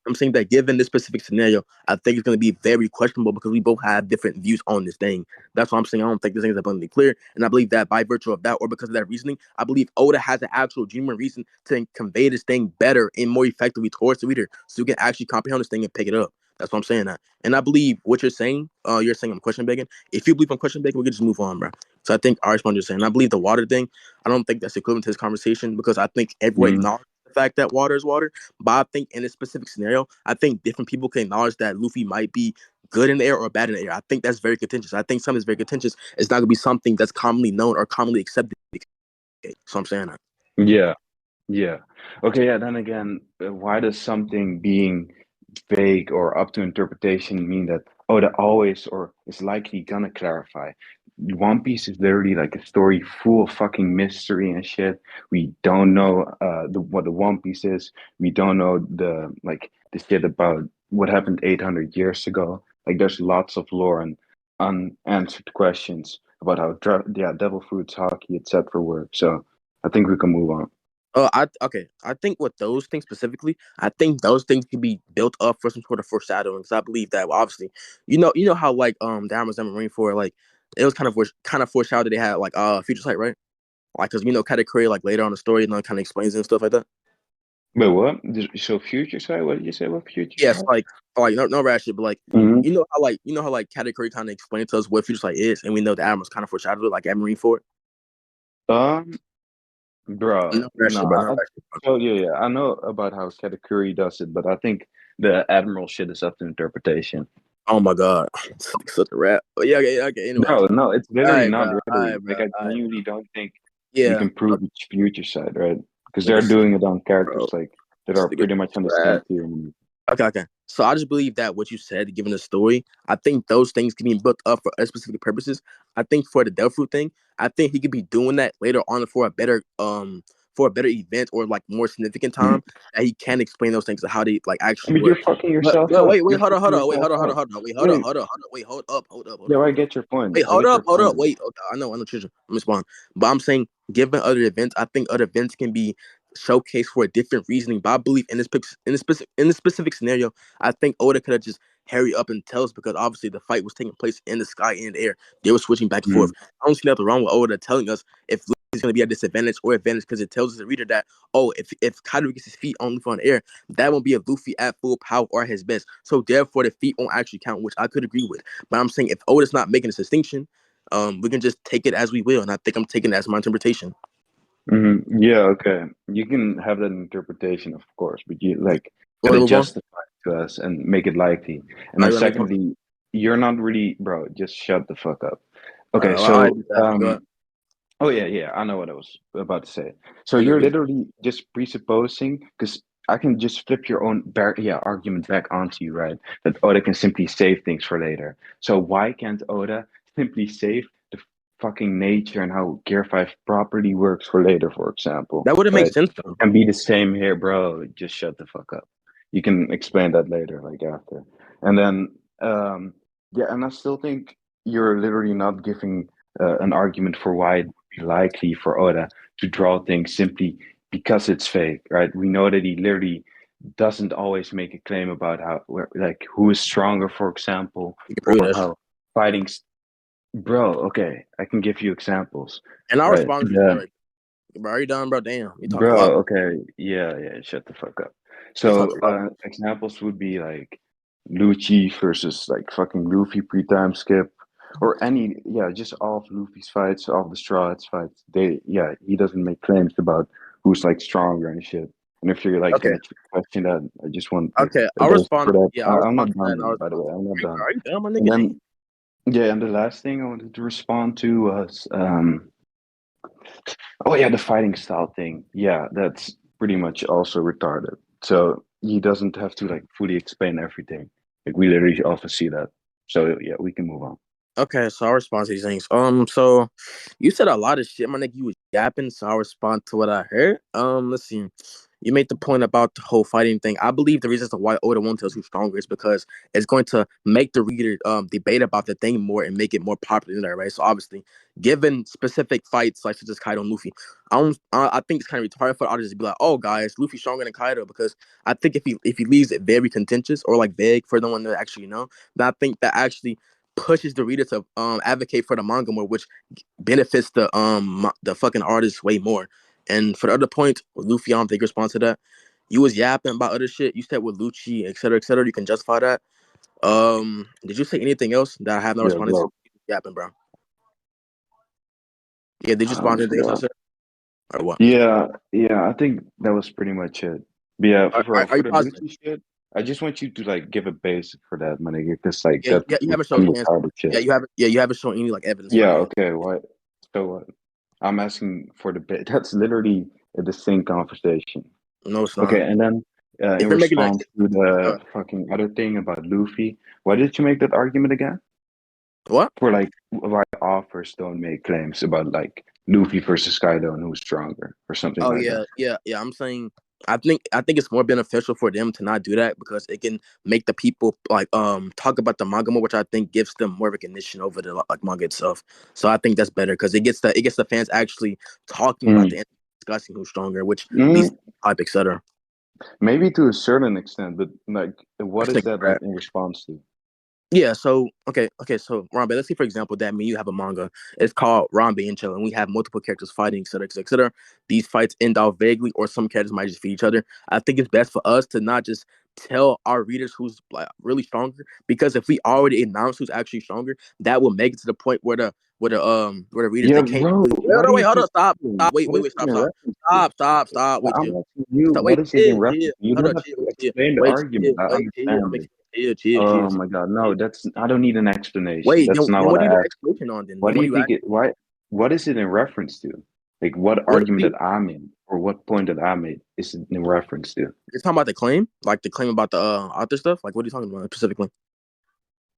I'm saying that given this specific scenario, I think it's going to be very questionable because we both have different views on this thing. That's why I'm saying I don't think this thing is abundantly clear. And I believe that by virtue of that or because of that reasoning, I believe Oda has an actual genuine reason to convey this thing better and more effectively towards the reader so you can actually comprehend this thing and pick it up. That's what I'm saying. That. And I believe what you're saying I'm question begging. If you believe I'm question begging, we can just move on, bro. So I think I respond to saying. I believe the water thing, I don't think that's equivalent to this conversation because I think everyone Mm, acknowledges the fact that water is water. But I think in this specific scenario, I think different people can acknowledge that Luffy might be good in the air or bad in the air. I think that's very contentious. I think something that's very contentious is not going to be something that's commonly known or commonly accepted. So I'm saying that. yeah. Yeah. Okay, yeah, then again, why does something being vague or up to interpretation mean that, oh, that always or is likely gonna clarify? One Piece is literally like a story full of fucking mystery and shit. We don't know what the One Piece is. We don't know the shit about what happened 800 years ago. Like there's lots of lore and unanswered questions about how devil fruits, hockey, etc. work. So I think we can move on. I think with those things specifically, I think those things can be built up for some sort of foreshadowing. Because I believe that, well, obviously, you know how like the Amazon Marine for like it was kind of foreshadowed they had like future sight, right? Like because Katakuri like later on the story, kind of explains it and stuff like that. But what? So future sight? What did you say about future Yes, sight? like no rat shit, but like Mm-hmm. you know how like Katakuri kind of explained to us what future sight is, and we know the Admiral's kind of foreshadowed it, like at Marine for it. Um, Bro, No rat no. shit, bro. No rat shit. So yeah, I know about how Katakuri does it, but I think the Admiral shit is up to interpretation. Oh my god, such a rat. But yeah, okay. Anyways, No, no, it's all literally right, not bro. All literally. right, bro. Like I All right, genuinely bro. don't think we Yeah, can prove it's future side, right? Because they're niggas, doing it on characters bro. like that This are nigga pretty much on the same rat. tier. Okay. So I just believe that what you said, given the story, I think those things can be built up for specific purposes. I think for the Delphi thing, I think he could be doing that later on for a better event or like more significant Mhm. time that he can explain those things to how they like I actually mean, you're work. fucking But yourself well, up. wait, You're fucking yourself up. Wait, wait, hold yeah, I up. get your point. Wait, I get your hold up. point. Wait, okay, I know, Trisha. I'm responding, but I'm saying, given other events, I think other events can be showcased for a different reasoning. But I believe in this specific scenario, I think Oda could have just hurry up and tell us because obviously the fight was taking place in the sky and the air. They were switching back and forth. Mm. I don't see nothing wrong with Oda telling us if Luffy's going to be at disadvantage or advantage because it tells us the reader that if Kaido gets his feet on Luffy on air, that won't be a Luffy at full power or his best. So therefore, the feet won't actually count, which I could agree with. But I'm saying if Oda's not making this distinction, we can just take it as we will, and I think I'm taking it as my interpretation. Yeah, okay. You can have that interpretation, of course, but you like Want gotta to move on? justify it to us and make it likely. And Are then you want to move secondly, you're not really, bro, just shut the fuck up. on? Okay, All right, so go ahead. oh yeah, I know what I was about to say. So Oh, you're you're good. literally just presupposing because I can just flip your own argument back onto you, right? That Oda can simply save things for later. So why can't Oda simply save the fucking nature and how Gear 5 properly works for later, for example, That wouldn't make right? sense though. And be the same here, bro. Just shut the fuck up. You can explain that later, like after. And then yeah, and I still think you're literally not giving an argument for why it would be likely for Oda to draw things simply because it's fake, right? We know that he literally doesn't always make a claim about like, who is stronger, for example, You can prove or that shit. how fighting's. Bro, okay, I can give you examples, And I'll right? respond to you, bro. Bro, are you done, bro? Damn, you talk a lot. Bro, okay, yeah, shut the fuck up. You talk So, a lot. examples would be like Lucci versus like fucking Luffy pre-time skip, or any, yeah, just all of Luffy's fights, all of the Straw Hats fights. Yeah, he doesn't make claims about who's like stronger and shit. And if you're like Okay, gonna question that, I just want okay. a I'll bolster respond. for that. Yeah, I'll I'm respond not to that, and I'll done, by the respond. way. I'm not Bro, done. are you done, my And nigga? Damn. then, yeah, and the last thing I wanted to respond to was oh yeah, the fighting style thing. Yeah, that's pretty much also retarded. So he doesn't have to like fully explain everything. Like we literally often see that. So yeah, we can move on. Okay, so I'll respond to these things. So you said a lot of shit, my nigga. You was yapping, so I'll respond to what I heard. Let's see. You made the point about the whole fighting thing. I believe the reason why Oda won't tell us who's stronger is because it's going to make the reader debate about the thing more and make it more popular in there, right? So obviously, given specific fights like such as Kaido and Luffy, I think it's kind of retarded for the audience to be like, oh guys, Luffy's stronger than Kaido because I think if he leaves it very contentious or like vague for no one to actually know, then I think that actually pushes the reader to advocate for the manga more, which benefits the fucking artist way more. And for the other point, with Luffy, I don't think you respond to that. You was yapping about other shit. You said with Lucci, et cetera, et cetera. You can justify that. Did you say anything else that I have not Yeah, responded to? bro. Yapping, bro. Yeah, did you I respond to anything else I forgot. said or what? Yeah, I think that was pretty much it. But yeah, Are for you the positive? Luffy shit, I just want you to like give a basic for that, my nigga, because like Yeah, that yeah. You was haven't shown some any answer. retarded shit. Yeah, you haven't. Yeah, you haven't shown any like evidence for Yeah, that yet. okay, what? So what? I'm asking for the bit. That's literally a distinct conversation. No, it's Okay, not. and then in If you're making that, response to the fucking other thing about Luffy, why did you make that argument again? what? For like why authors don't make claims about like Luffy versus Kaido and who's stronger or something Oh like that. yeah. I'm saying I think it's more beneficial for them to not do that because it can make the people like talk about the manga more, which I think gives them more recognition over the like manga itself. So I think that's better because it gets the fans actually talking about Mm. the discussing who's stronger, which Mm, these type, etc. maybe to a certain extent, but like, what is that like in response to? Yeah, so okay, so Rombey, let's say for example that me you have a manga. It's called Rombey and Chill, and we have multiple characters fighting, etc., etc., etc. These fights end out vaguely, or some characters might just feed each other. I think it's best for us to not just tell our readers who's like really stronger, because if we already announce who's actually stronger, that will make it to the point where the readers Yeah, they can't. bro, Wait, what do wait, you hold keep up, stop, doing? stop, wait, What wait, is wait, it stop, in stop, reference to? stop, wait, I'm chill. asking you, Stop, what wait, is it in chill, reference chill, to? You hold don't up, have chill, to chill, explain the wait, argument. chill, I wait, chill. I'm understand making it. chill. Oh my God, no, that's I don't need an explanation. Wait, That's not then what what do I you need an asked. explanation on then? What Then do what you do you think ask? it? What is it in reference to? Like, what What do argument you that I made, or what point that I made, is it in reference to? you're talking about the claim? Like the claim about the author stuff? Like what are you talking about specifically?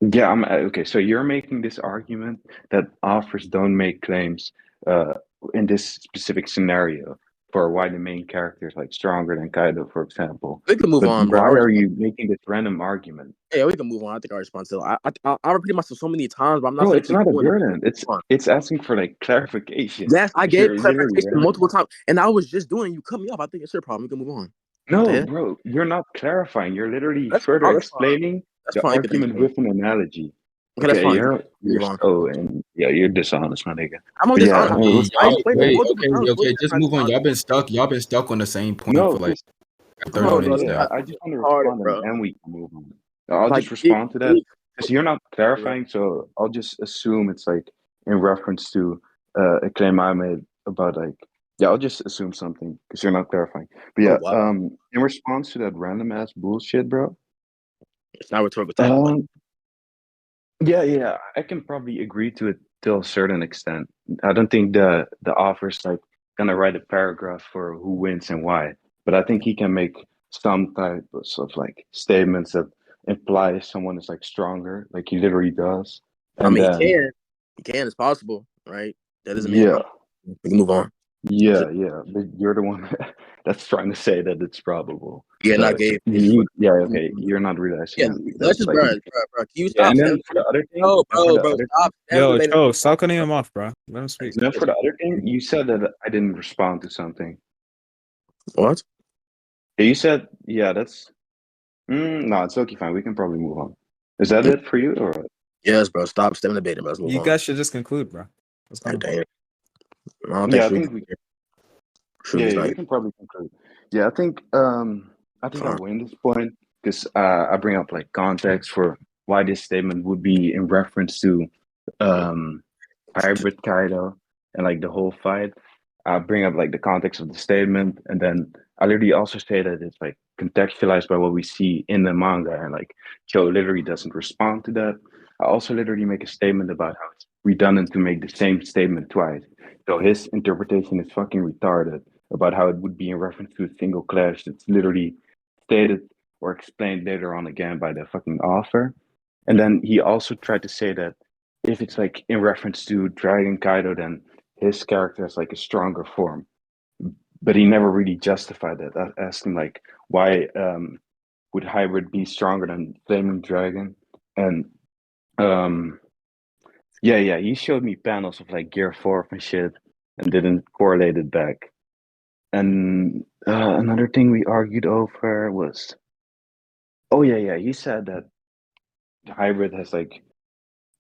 Yeah, I'm okay. So you're making this argument that authors don't make claims uh, in this specific scenario for why the main character is like stronger than Kaido, for example. We can move But on, bro. why are you making this random argument? Yeah, we can move on. I think I respond to I repeated myself so many times, but I'm not Bro, gonna it's keep not a doing it. burden. Come on. It's asking for like clarification Yes, I because gave you're literally clarification multiple rambling. times, and I was just doing. You cut me off. I think it's your problem. We can move on. What the No, heck? bro, you're not clarifying. You're literally That's further fine. That's fine. explaining That's the fine. You can argument think. with an analogy. Okay, that's Okay, fine. you're Move on. oh, and yeah, you're dishonest, my nigga. I'm on But this. yeah, Hey, I y'all, explained it wait, multiple okay, times. What okay, you just trying to move on. dishonest? Y'all been stuck on the same point no, for like because 30 No, no, bro. minutes That's yeah, now. not I just want to hard, respond and bro. then we can move on. I'll Like, just respond to that because you're not bro. clarifying, so I'll just assume it's like in reference to a claim I made about like yeah, I'll just assume something because you're not clarifying. But Oh yeah, wow, in response to that random ass bullshit, bro. it's not rhetorical attack, but Um, yeah, I can probably agree to it till a certain extent. I don't think the author's like gonna write a paragraph for who wins and why, but I think he can make some types of like statements that imply someone is like stronger, like he literally does. I And mean, then he can. It's possible, right? That doesn't mean it's yeah, probably. We can move on. yeah, but you're the one that's trying to say that it's probable. Yeah, not So gave. This is what. yeah, okay, you're not Yeah, realizing that let's just, like bro. Can you yeah, stop and then staring? for the other thing, No, and for the bro, other stop staring Yo, debating. Joe, stop cutting him off, bro. Let him speak. And then for the other thing, you said that I didn't respond to something. What? Yeah, you said, yeah, that's no, it's okay, fine. We can probably move on. Is that it for you, or what? Yes, bro. Stop staring debating, bro. Let's move You on. guys should just conclude, bro. Let's God go. damn. I don't think Yeah, I Shrew. think we, Shrew is not we here. can probably conclude. Yeah, I think I Fine. win this point because I bring up like context for why this statement would be in reference to um hybrid Kaido and like the whole fight. I bring up like the context of the statement, and then I literally also say that it's like contextualized by what we see in the manga, and like Joe literally doesn't respond to that. I also literally make a statement about how it's redundant to make the same statement twice. So his interpretation is fucking retarded about how it would be in reference to a single clash that's literally stated or explained later on again by the fucking author. And then he also tried to say that if it's like in reference to Dragon Kaido, then his character has like a stronger form. But he never really justified that. I asked him like, why would Hybrid be stronger than Flaming Dragon? And um, yeah, he showed me panels of like Gear 4 and shit and didn't correlate it back. And another thing we argued over was, oh yeah, he said that Hybrid has like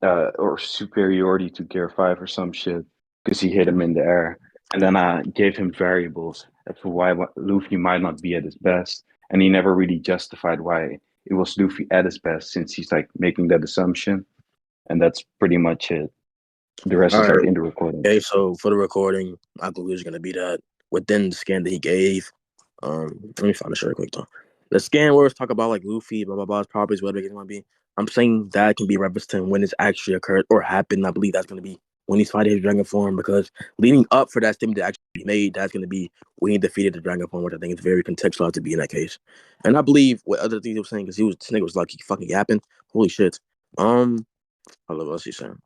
or superiority to Gear 5 or some shit because he hit him in the air. And then I gave him variables as to why Luffy might not be at his best. And he never really justified why it was Luffy at his best since he's like making that assumption. And that's pretty much it. The rest All is like right. in the recording. Okay, so for the recording, my conclusion is gonna be that within the scan that he gave, let me find the shirt quick though. The scan words talk about like Luffy, blah blah blah, his properties, whatever it might be. I'm saying that can be represented when it's actually occurred or happened. I believe that's gonna be when he's fighting his dragon form, because leading up for that statement to actually be made, that's gonna be when he defeated the dragon form, which I think is very contextualized to be in that case. And I believe what other things he was saying, because this nigga was like he fucking yapping. Holy shit. I love what she's saying.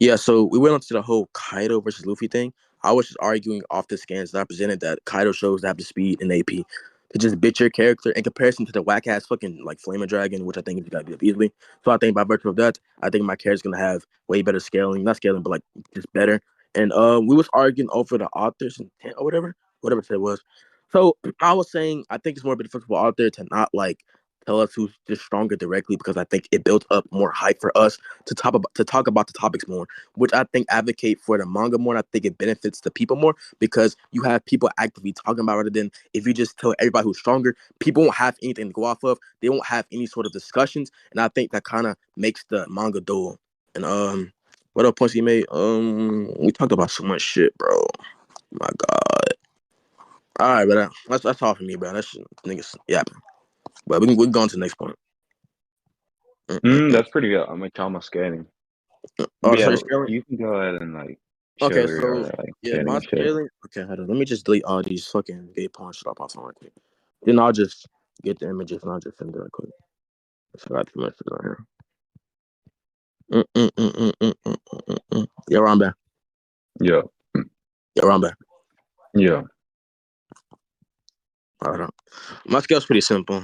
Yeah, so we went on to the whole Kaido versus Luffy thing. I was just arguing off the scans that I presented that Kaido shows to have the speed and AP to just bitch your character in comparison to the whack ass fucking like Flamer Dragon, which I think is gonna be up easily. So I think by virtue of that, I think my character's gonna have way better scaling, not scaling, but like just better. and we was arguing over the author's intent or whatever it was. So I was saying I think it's more beneficial for the author to not like tell us who's just stronger directly because I think it builds up more hype for us to talk about the topics more, which I think advocate for the manga more. And I think it benefits the people more because you have people actively talking about it rather than if you just tell everybody who's stronger, people won't have anything to go off of. They won't have any sort of discussions, and I think that kind of makes the manga dull. And what other points he made? We talked about so much shit, bro. My God. All right, but that's all for me, bro. That shit, niggas yapping. But we can go on to the next point. That's pretty good. I'm like almost scaling. Oh, Yeah, so you're scaling? you can go ahead and like show Okay, your so like yeah, scaling my and shit. scaling. Okay, hold on. Let me just delete all these fucking gay porn shit off my phone right quick. Then I'll just get the images and I'll just send it right quick. I forgot too much on here. Yeah, I'm back. Yeah. Yeah, I'm back. Yeah. Hold on. My scale's pretty simple.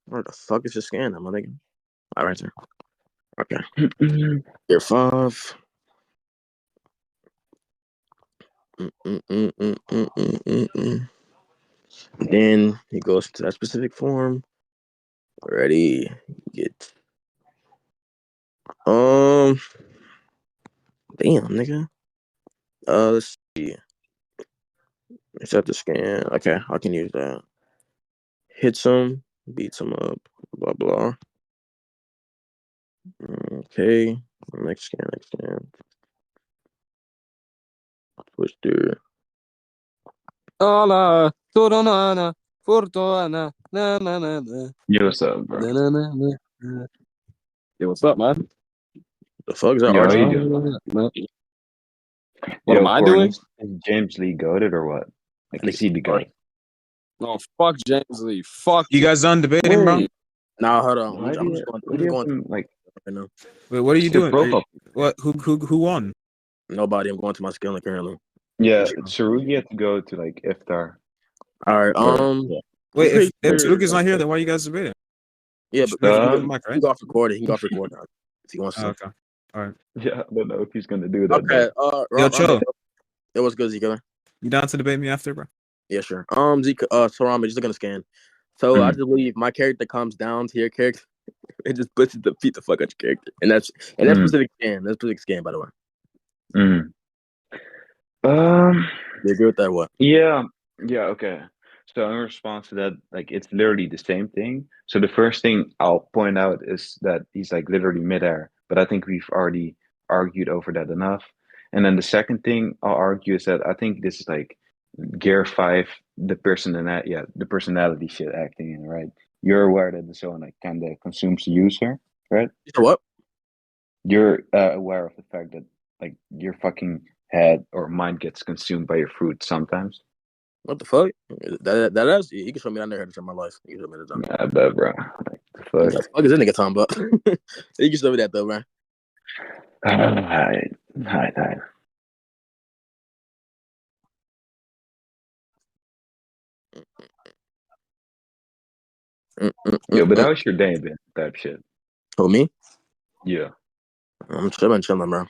Where the fuck is the scan, my nigga? All right, there. Okay. Year 5. Then he goes to that specific form. Ready. Get. Damn, nigga. Let's see. Set the scan. Okay, I can use that. Hits him, beats him up, blah blah. Okay. Next scan, next scan. Switch through. Hola, Toronana, Fortuna, na na na na. Yo, what's up, bro? Na, na, na, na. Yo, what's up, man? The fuck is that Yo, how RG? you doing? What am I doing? Is James Lee goated or what? Like, is he the Sorry. goat? Oh, fuck James Lee. Fuck You guys done debating, bro? Wait. Nah, hold on. Why do I'm you, just going. why I'm do just you have going him, like, right now. Wait, what are you your doing? profile? What? Who won? Nobody. I'm going to my skill currently. Yeah, Sarugi had to go to like iftar. All right. Yeah. Wait, I'm pretty if sure. Saruki's not here, then why are you guys debating? Yeah, Should but we he have Um, the mic, can right? go off recording. He can go off recording if he wants Oh, to. okay. All right. Yeah, I don't know if he's gonna do that. Okay. Yo, Cho, It was good, Zika. you down to debate me after, bro? Yeah, sure. Zika. So Rama, just looking to scan. So I just believe my character comes down to your character. It just pushes the feet the fuck out your character, and that's specific scan. That's specific scan, by the way. You agree with that? What? Yeah, okay. So in response to that, like it's literally the same thing. So the first thing I'll point out is that he's like literally midair, but I think we've already argued over that enough. And then the second thing I'll argue is that I think this is like Gear 5, the personality shit acting in, right? You're aware that the zone like kind of consumes the user, right? You know what? You're aware of the fact that like your fucking head or mind gets consumed by your fruit sometimes. What the fuck? That is. You can show me. I never heard it in my life. You can show me that. Yeah, I bet, bro. Like, the What fuck? the fuck is this nigga talking about? You can show me that though, man. Hi. Yo, but how's your day been? Type shit. Who, me? Yeah. I'm chilling, bro.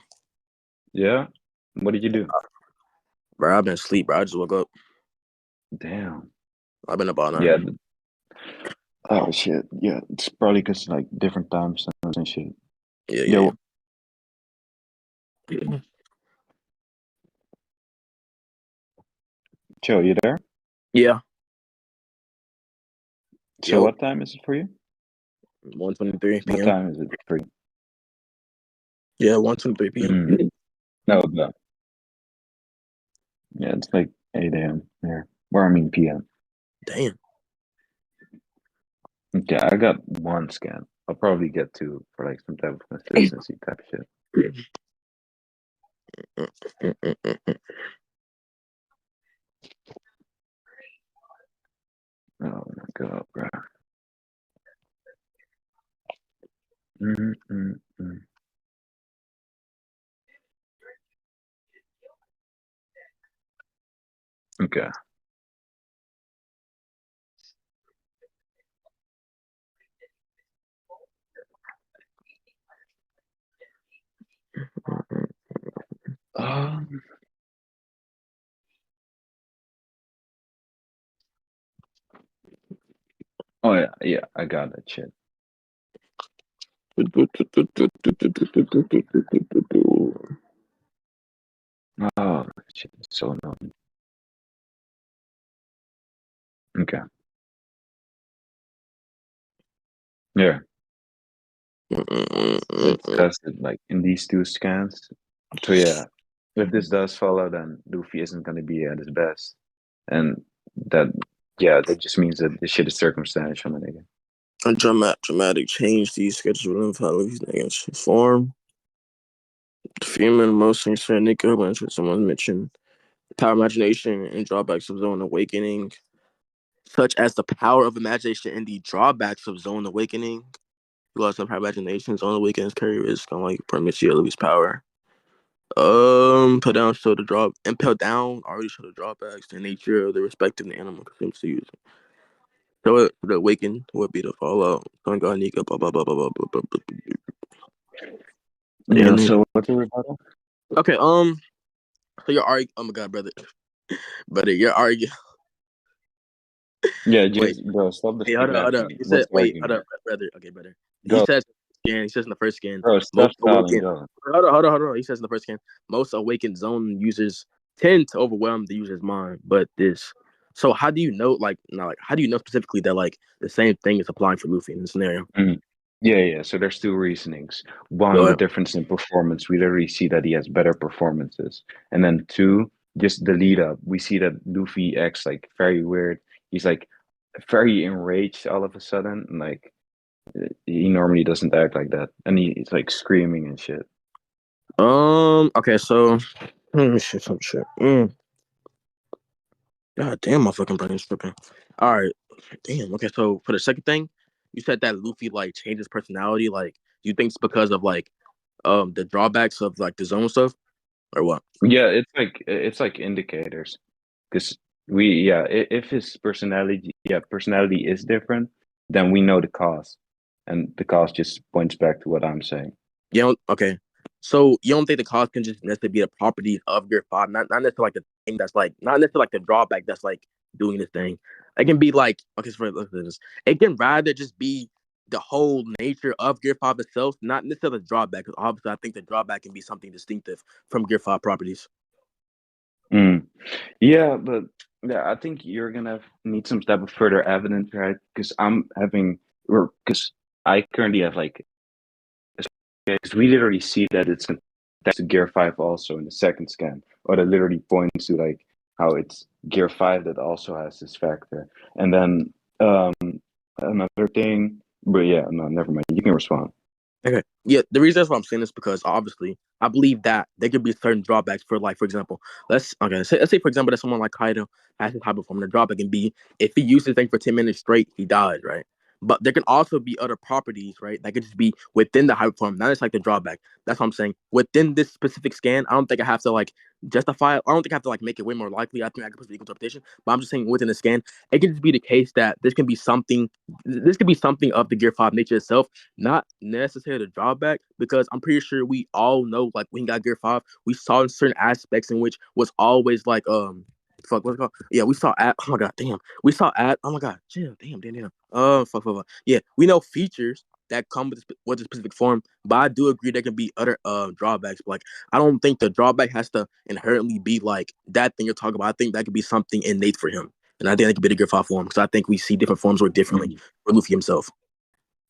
Yeah? What did you do? Bro, I've been asleep, bro. I just woke up. Damn. I've been up all night. Yeah. Oh, shit. Yeah, it's probably because, like, different time zones and shit. Yeah. Joe, you there? Yeah. So what time is it for you? 1:23 What p.m. time is it for you? Yeah, 1:23 p.m. No. Yeah, it's like 8 a.m. here. Or I mean PM. Damn. Okay, I got one scan. I'll probably get two for like some type of consistency type shit. Oh my god, bro. Okay. I got that shit. Oh, shit, it's so annoying. Okay. Yeah, it's tested like in these two scans. So yeah, if this does follow, then Luffy isn't gonna be at his best, and that that just means that this shit is circumstantial, my nigga. A dramatic change. These sketches will influence Luffy's negative form. The female emotions for Nico, when someone mentioned power of imagination and drawbacks of Zone Awakening, such as the power of imagination and the drawbacks of Zone Awakening. You lost some power of imagination. Zone Awakenings carry risk on like permanency of Luffy's power. Put down show the drop and put down already show the drawbacks, the nature of the respective animal consumes to use. So it the awaken would be the fallout. Sun God Nika blah blah blah blah blah blah blah. Yeah. And So what's the rebuttal? okay, so you're arguing. Oh my god, brother, you're arguing. Yeah, Wait, just bro, stop the hey, hold keep up, hold laughing up. at me. He said, What's the wait, hold argument? up, brother. Okay, brother. He Go, says scan. He says in the first scan, bro. Stop most stalling. awakened. Go. Hold on. He says in the first scan, most awakened zone users tend to overwhelm the user's mind, but this. So how do you know, like, not like, how do you know specifically that like the same thing is applying for Luffy in this scenario? Mhm. Yeah. So there's two reasonings. One, Go the ahead. difference in performance. We literally see that he has better performances. And then two, just the lead up. We see that Luffy acts like very weird. He's like very enraged all of a sudden. And, like he normally doesn't act like that. And he's like screaming and shit. Okay, so some shit. God damn, my fucking brain is tripping. All right, damn. Okay, so for the second thing, you said that Luffy like changes personality. Like, do you think it's because of like the drawbacks of like the zone stuff or what? Yeah, it's like indicators. Because if his personality is different, then we know the cause. And the cause just points back to what I'm saying. You don't okay. So you don't think the cause can just necessarily be the properties of Gear 5, not necessarily like the thing that's like not necessarily like the drawback that's like doing this thing. It can be like okay, so look at this. It can rather just be the whole nature of Gear 5 itself, not necessarily the drawback, because obviously I think the drawback can be something distinctive from Gear 5 properties. Mm. Yeah, but yeah, I think you're gonna need some type of further evidence, right? Because because I currently have like, because we literally see that it's attached to Gear 5 also in the second scan, or that literally points to like how it's Gear 5 that also has this factor. And then another thing, but yeah, no, never mind. You can respond. Okay. Yeah, the reason that's why I'm saying this because obviously I believe that there could be certain drawbacks for like, for example, let's say for example that someone like Kaido has his high performance drawback and be if he uses the thing for 10 minutes straight, he dies, right? But there can also be other properties, right? That could just be within the high performance, not just like the drawback. That's what I'm saying. Within this specific scan, I don't think I have to like justify it. I don't think I have to like make it way more likely. I think I can put the equal interpretation. But I'm just saying within the scan, it can just be the case that this could be something of the Gear 5 nature itself not necessarily the drawback, because I'm pretty sure we all know, like when he got Gear 5, we saw in certain aspects in which was always like what's it called? Yeah, we saw at oh my god, damn. We saw at oh my god, chill, damn. Fuck. Yeah, we know features that come with the specific form, but I do agree there can be other drawbacks. But, like I don't think the drawback has to inherently be like that thing you're talking about. I think that could be something innate for him. And I think that could be the Gear 5 form because I think we see different forms work differently for Luffy himself.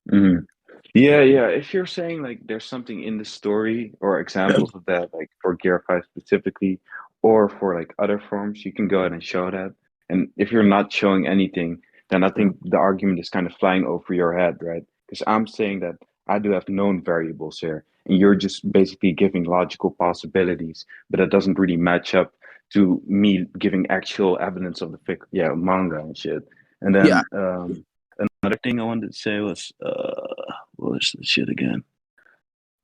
Mm-hmm. Yeah. If you're saying like there's something in the story or examples of that, like for Gear 5 specifically, or for like other forms, you can go ahead and show that. And if you're not showing anything, then I think the argument is kind of flying over your head, right? Because I'm saying that I do have known variables here, and you're just basically giving logical possibilities, but it doesn't really match up to me giving actual evidence of the manga and shit. And Yeah, then another thing I wanted to say was what was the shit again?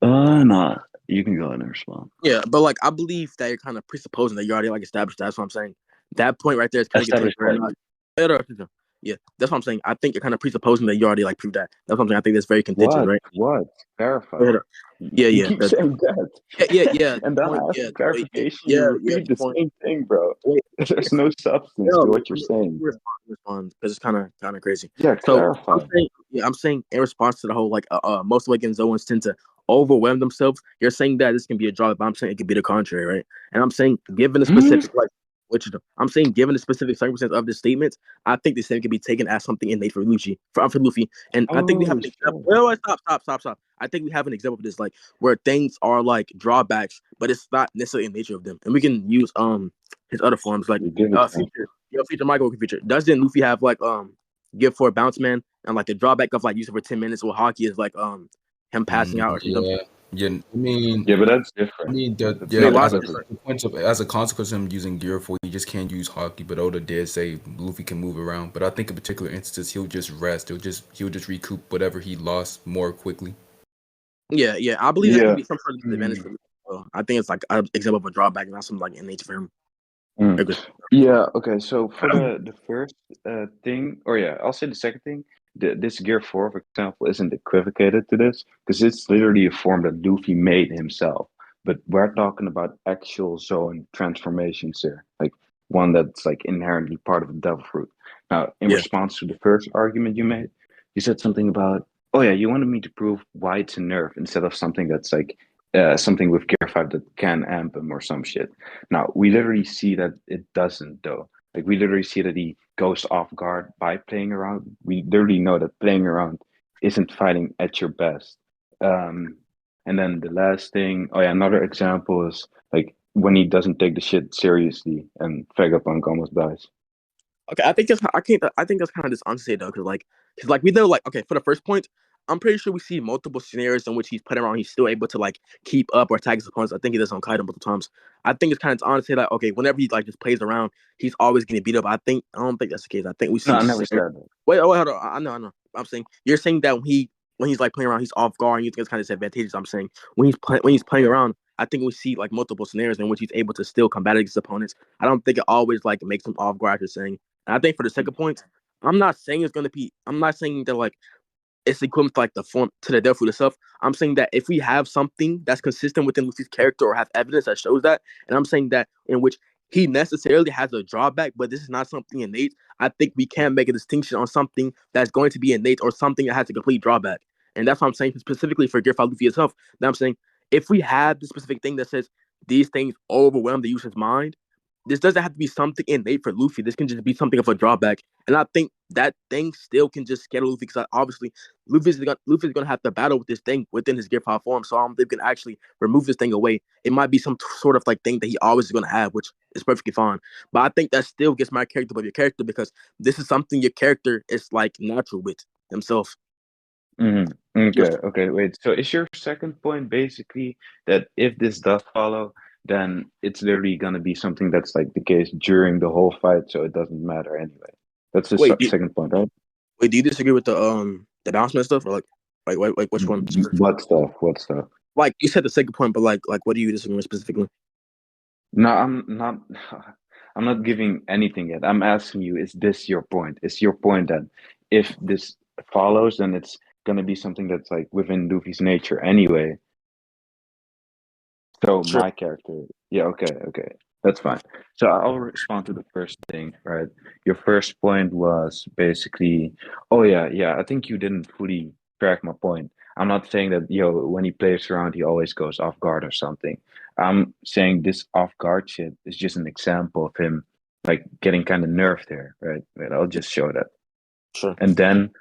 Nah. You can go ahead and respond. yeah, but like I believe that you're kind of presupposing that you already like established that. That's what I'm saying. That point right there is kind of Establish contentious or what? not. Yeah, that's what I'm saying. I think you're kind of presupposing that you already like proved that. That's what I'm saying. I think that's very contentious, right? What? Verify. Go ahead. Yeah, You yeah, keep saying that. yeah. And The then point, after yeah, wait, clarification, you yeah. repeat The the point. same thing, bro. Wait, There's no substance to what you're saying. Respond because it's kind of crazy. Yeah, So clarify. I'm saying in response to the whole like most Wiggins Owens tend to overwhelm themselves. You're saying that this can be a draw, but I'm saying it could be the contrary, right? And I'm saying given the specific I'm saying given the specific circumstance of the statements, I think the same can be taken as something innate for Luffy, and I think we have an example. Well, stop. I think we have an example of this, like where things are like drawbacks, but it's not necessarily in nature of them, and we can use his other forms like future Michael feature. Doesn't Luffy have like give for a bounce man and like the drawback of like using for 10 minutes with hockey is like him passing out or something? Yeah. I mean, Yeah, but that's different. As a consequence of him using Gear 4, he just can't use hockey. But Oda did say Luffy can move around. But I think in particular instances, he'll just rest. He'll just recoup whatever he lost more quickly. Yeah. I believe that can be some sort of advantage for Luffy. I think it's like an example of a drawback, not something like in nature for him. Yeah, okay, so for the first thing, or yeah, I'll say the second thing, this Gear 4, for example, isn't equivocated to this, because it's literally a form that Luffy made himself. But we're talking about actual zone transformations here, like one that's like inherently part of the Devil Fruit. Now, in response to the first argument you made, you said something about, oh yeah, you wanted me to prove why it's a nerf instead of something that's like something with Gear 5 that can amp him or some shit. Now, we literally see that it doesn't, though. Like, we literally see that he goes off guard by playing around. We literally know that playing around isn't fighting at your best. And then the last thing, oh yeah, another example is like when he doesn't take the shit seriously and Vegapunk almost dies. Okay, I think that's kind of dishonest to say though, because we know like okay for the first point, I'm pretty sure we see multiple scenarios in which he's putting around, he's still able to like keep up or tag his opponents. I think he does on Kaido multiple times. I think it's kind of dishonest to say like okay, whenever he like just plays around, he's always getting beat up. I don't think that's the case. I think we see. No, I never said that. Wait, hold on. I know. I'm saying you're saying that when he's like playing around, he's off guard. And you think it's kind of disadvantageous. I'm saying when he's playing around, I think we see like multiple scenarios in which he's able to still combat against opponents. I don't think it always like makes him off guard. You're saying. And I think for the second point, I'm not saying that like it's equivalent to like the form to the Devil Fruit itself. I'm saying that if we have something that's consistent within Luffy's character or have evidence that shows that, and I'm saying that in which he necessarily has a drawback, but this is not something innate, I think we can make a distinction on something that's going to be innate or something that has a complete drawback. And that's what I'm saying specifically for Gear 5 Luffy itself. Now I'm saying if we have the specific thing that says these things overwhelm the user's mind, this doesn't have to be something innate for Luffy. This can just be something of a drawback. And I think that thing still can just scare Luffy because obviously Luffy's gonna have to battle with this thing within his Gear 5 form. So I don't think we can actually remove this thing away. It might be some sort of like thing that he always is gonna have, which is perfectly fine. But I think that still gets my character above your character because this is something your character is like natural with themselves. Okay, wait. So is your second point basically that if this does follow, then it's literally gonna be something that's like the case during the whole fight, so it doesn't matter anyway. That's the second point, right? Wait, do you disagree with the bouncement stuff or like which one? What stuff? Like you said the second point, but like what do you disagree with specifically? No, I'm not. I'm not giving anything yet. I'm asking you: is this your point? Is your point that if this follows, then it's gonna be something that's like within Luffy's nature anyway? So Sure. my character, yeah, okay, that's fine. So I'll respond to the first thing, right? Your first point was basically, oh yeah, I think you didn't fully track my point. I'm not saying that, when he plays around, he always goes off guard or something. I'm saying this off guard shit is just an example of him like getting kind of nerfed there, right? Wait, I'll just show that. Sure. And then,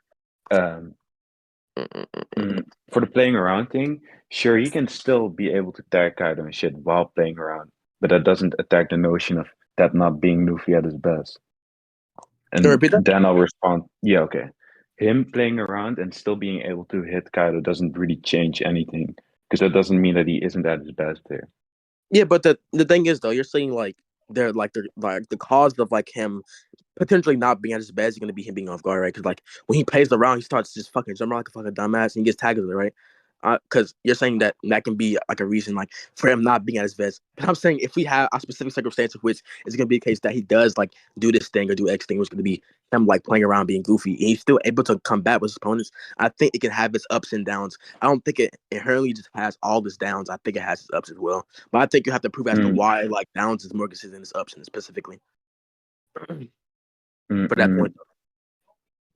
for the playing around thing, sure, he can still be able to tag Kaido and shit while playing around, but that doesn't attack the notion of that not being Luffy at his best. And then I'll respond, yeah, okay. Him playing around and still being able to hit Kaido doesn't really change anything, because that doesn't mean that he isn't at his best there. Yeah, but the thing is though, you're saying like the cause of like him potentially not being at his best is gonna be him being off guard, right? Because like when he plays around, he starts just fucking jumping like a fucking dumbass and he gets tagged with it, right? Because you're saying that can be like a reason, like for him not being at his best. But I'm saying if we have a specific circumstance in which it's gonna be a case that he does like do this thing or do X thing, which is gonna be him like playing around being goofy, and he's still able to combat with his opponents. I think it can have its ups and downs. I don't think it inherently just has all its downs. I think it has its ups as well. But I think you have to prove as to why like downs is more consistent than its ups and specifically for that point.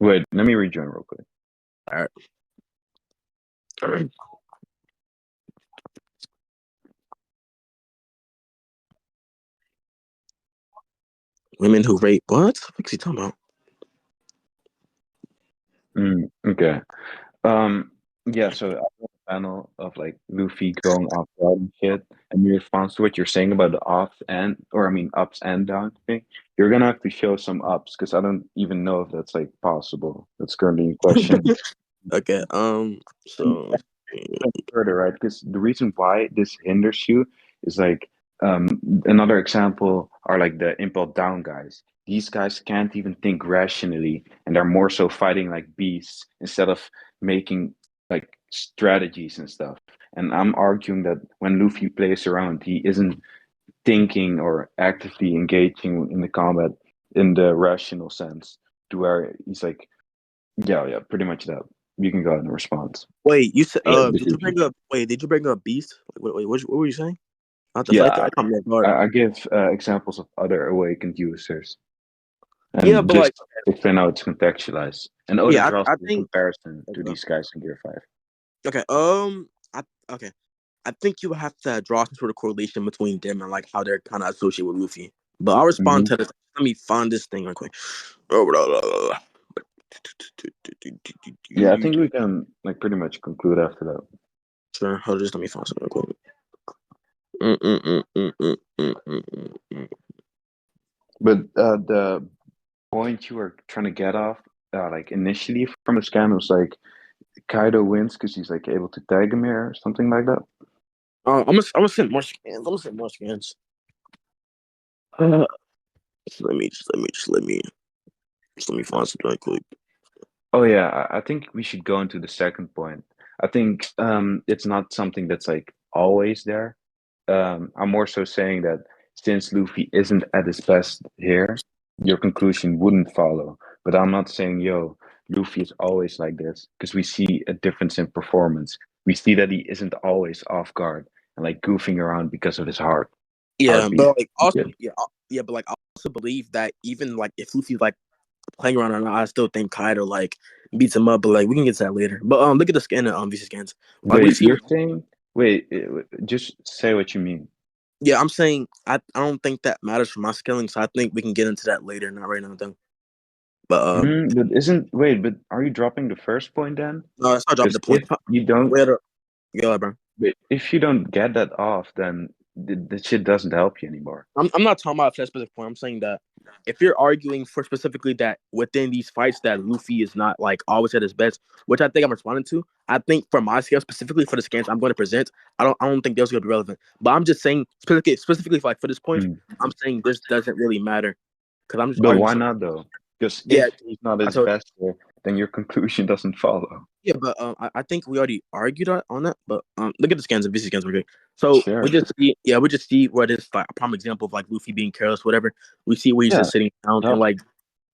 Wait, let me rejoin real quick. All right. Women who rape. What? What's he talking about? Okay. Yeah, so I have a panel of like Luffy going off guard and shit, and in response to what you're saying about the ups and downs thing, you're gonna have to show some ups because I don't even know if that's like possible. That's currently in question. Okay. So Further, right? Because the reason why this hinders you is like another example are like the impel down guys. These guys can't even think rationally, and they're more so fighting like beasts instead of making like strategies and stuff. And I'm arguing that when Luffy plays around, he isn't thinking or actively engaging in the combat in the rational sense, to where he's like, yeah, pretty much that. You can go ahead and respond. wait, you said Yeah, did you bring up Beast? Wait, what were you saying? Not the Yeah, fight that I come off guard. I give examples of other awakened users and Yeah, but just like explain how it's contextualized. And Oda yeah, draws I the think comparison to these guys in Gear 5. okay. Okay. I think you would have to draw some sort of correlation between them and like how they're kind of associated with Luffy. But I'll respond to this. Let me find this thing real quick. Yeah, I think we can like pretty much conclude after that. Sure. Hold on, just let me find something real quick. But the point you were trying to get off, like initially from the scan, was like Kaido wins because he's like able to tag him here or something like that. I'm gonna send more scans. I'm gonna send more scans. Let me find something right quick. Oh yeah, I think we should go into the second point. I think it's not something that's like always there. I'm more so saying that since Luffy isn't at his best here, your conclusion wouldn't follow. But I'm not saying, yo, Luffy is always like this, because we see a difference in performance. We see that he isn't always off guard and like goofing around because of his heart. Yeah, Heartbeat. but like also Yeah. but like I also believe that even like if Luffy's like playing around or not, I still think Kaido like beats him up. But like we can get to that later. But look at the scan of VC scans. Like we Wait, see. you're saying? Wait, just say what you mean. Yeah, I'm saying I don't think that matters for my scaling, so I think we can get into that later, not right now though. But But are you dropping the first point then? no, that's not dropping Because the point. if you don't, Wait, go, bro. if you don't get that off, then the shit doesn't help you anymore. I'm not talking about that specific point. I'm saying that if you're arguing for specifically that within these fights that Luffy is not like always at his best, which I think I'm responding to. I think for my scale, specifically for the scans I'm going to present, I don't think those are going to be relevant. But I'm just saying specifically for, like for this point, I'm saying this doesn't really matter because I'm just. But why not though? Because Yeah, if he's not his best, then your conclusion doesn't follow. Yeah, but I think we already argued on that. But look at the scans. The VC scans were good. So we just see where this like a prime example of like Luffy being careless, whatever. We see where he's just sitting down and like,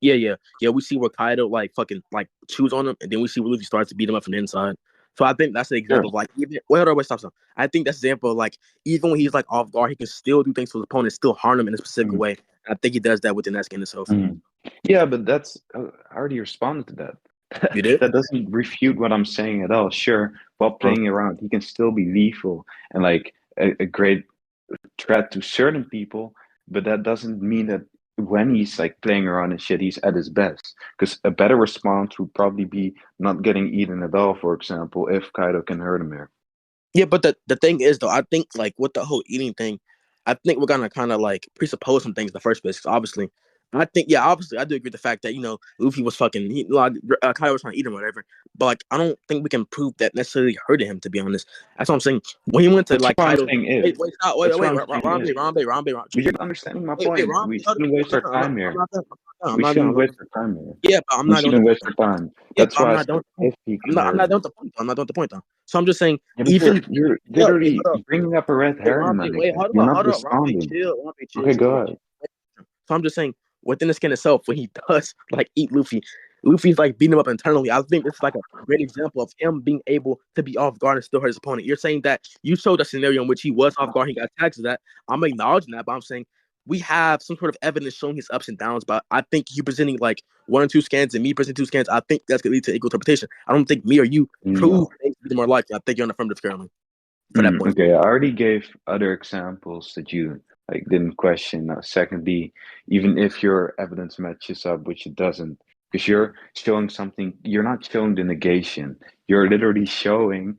yeah. We see where Kaido like fucking like chews on him, and then we see where Luffy starts to beat him up from the inside. So I think that's the example of like even stop. I think that's the example of like even when he's like off guard, he can still do things to his opponent, still harm him in a specific way. And I think he does that within that skin itself. Yeah, but that's I already responded to that. You did? That doesn't refute what I'm saying at all. Sure, while playing around, he can still be lethal and like a great threat to certain people, but that doesn't mean that when he's like playing around and shit, he's at his best. Because a better response would probably be not getting eaten at all, for example, if Kaido can hurt him here. Yeah, but the thing is though, I think like with the whole eating thing, I think we're gonna kind of like presuppose some things in the first place. 'Cause obviously, I think obviously I do agree with the fact that Luffy was fucking Kaido was trying to eat him or whatever. But like I don't think we can prove that necessarily hurted him. To be honest, that's what I'm saying. When he went to like Kaido, wait, stop, wait, Rombey. You're not understanding my point. Rombey, We shouldn't waste our time here. We shouldn't waste our time here. Yeah, but I'm not done. That's why I'm not done with the point. I'm not done with the point though. So I'm just saying, Yeah, but even you're yeah, wait, literally hold up. bringing up a red Wait, herring, my Rombey, wait, nigga. hold You're up, not hold up, Rombey, responding. chill, Rombey, chill, Okay, chill, go chill. ahead. So I'm just saying, within the skin itself, when he does like eat Luffy, Luffy's like beating him up internally. I think this is like a great example of him being able to be off guard and still hurt his opponent. You're saying that you showed a scenario in which he was off guard, he got tagged to that. I'm acknowledging that, but I'm saying we have some sort of evidence showing his ups and downs. But I think you presenting like 1 or 2 scans and me presenting 2 scans, I think that's gonna lead to equal interpretation. I don't think me or you prove No. things to be more likely. I think you're on the affirmative currently for that point. Okay, I already gave other examples that you like didn't question. Now, secondly, even if your evidence matches up, which it doesn't, because you're showing something, you're not showing the negation. You're literally showing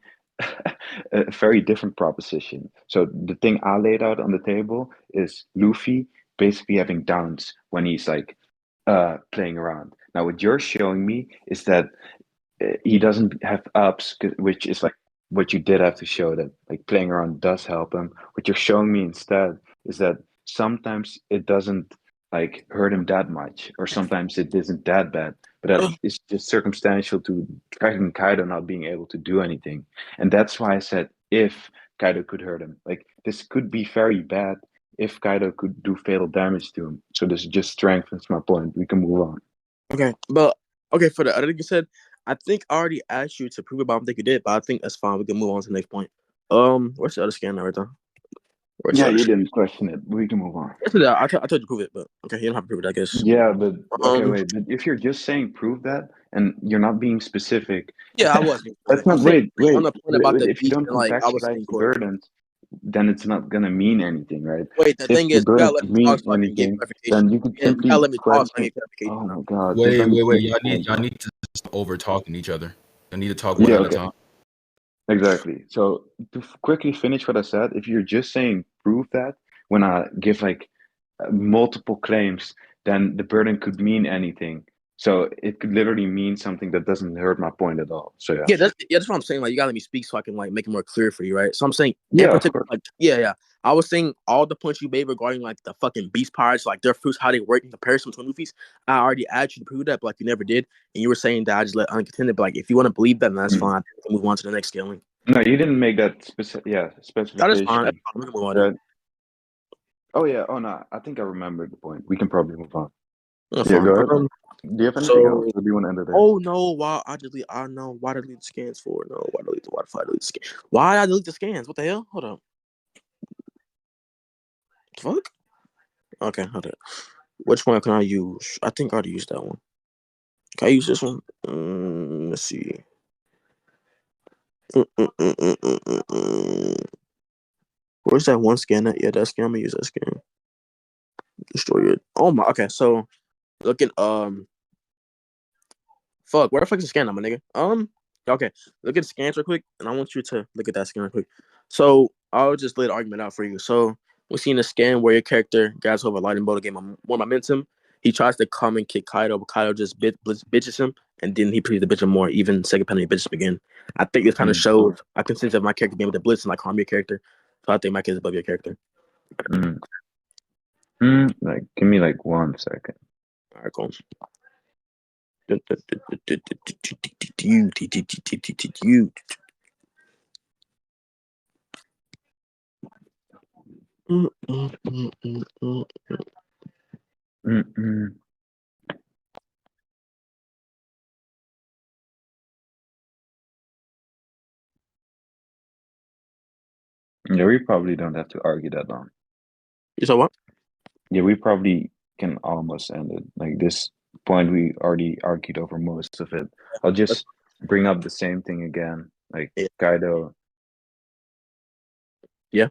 a very different proposition. So the thing I laid out on the table is Luffy basically having downs when he's like playing around. Now, what you're showing me is that he doesn't have ups, which is like what you did have to show, that like playing around does help him. What you're showing me instead is that sometimes it doesn't like hurt him that much, or sometimes it isn't that bad, but that is just circumstantial to Dragon Kaido not being able to do anything. And that's why I said if Kaido could hurt him, like this could be very bad if Kaido could do fatal damage to him. So this just strengthens my point. We can move on. Okay, but okay, for the other thing you said, I think I already asked you to prove it, but I don't think you did. But I think that's fine. We can move on to the next point. Where's the other scan right there? Where's the Yeah, other you scan? didn't question it. We can move on. I told you to prove it, but okay, you don't have to prove it, I guess. Yeah, but okay, Um, wait. But if you're just saying prove that and you're not being specific, yeah, I was being that's specific. I'm not. saying on Wait. the point about the If you beast don't and like I was contextualize saying, the quote. burdens, then it's not gonna mean anything, right? Wait, the If thing the is, you gotta burdens let me mean talk so I can get anything, clarification. then you could You gotta simply let me talk so I can question. get clarification. Oh Now. my God! Just Wait, let me wait, wait. finish the point. Y'all need to stop over talking each other. Y'all need to talk one Yeah. at a Okay. time. Exactly. So to quickly finish what I said, if you're just saying prove that when I give like multiple claims, then the burden could mean anything. So it could literally mean something that doesn't hurt my point at all. So yeah. That's what I'm saying. Like you gotta let me speak so I can like make it more clear for you, right? So I'm saying in Yeah, of particular, course. like yeah. I was saying all the points you made regarding like the fucking beast pirates, like their fruits, how they work in comparison between Luffy's. I already asked you to prove that, but like you never did, and you were saying that I just let uncontended. But like if you want to believe that, then that's Mm. fine. I think we can move on to the next scaling. No, you didn't make that That is fine. specification. That's fine. We can move on. Then. Oh yeah. Oh no, I think I remember the point. We can probably move on. That's Yeah, fine. go ahead. Do you have anything else, So or do you want to end it there? oh no, why I delete? I know why delete the scans for? No, why delete the Wi-Fi? Delete the scan? Why I delete the scans? What the hell? Hold on. Fuck. Okay, hold on. Which one can I use? I think I already used that one. Can I use this one? Let's see. Where's that one scan at? Yeah, that scan. I'm gonna use that scan. Destroy it. Oh my. Okay, so look at fuck. Where the fuck is the scan, my nigga? Okay. Look at the scans real quick, and I want you to look at that scan real quick. So I'll just lay the argument out for you. So we see in the scan where your character guys over a lightning bolt to gain more momentum. He tries to come and kick Kaido, but Kaido just bitches him, and then he proceeds to bitch him more. Even second penalty bitches him again. I think this kind of shows I consider my character being able to blitz and like harm your character. So I think my kid is above your character. Like, give me like 1 second. All right, cool. Yeah, we probably don't have to argue that long. You saw what? Yeah, we probably can almost end it. Like this point, we already argued over most of it. I'll just bring up the same thing again. Like Yeah. Kaido, Yeah.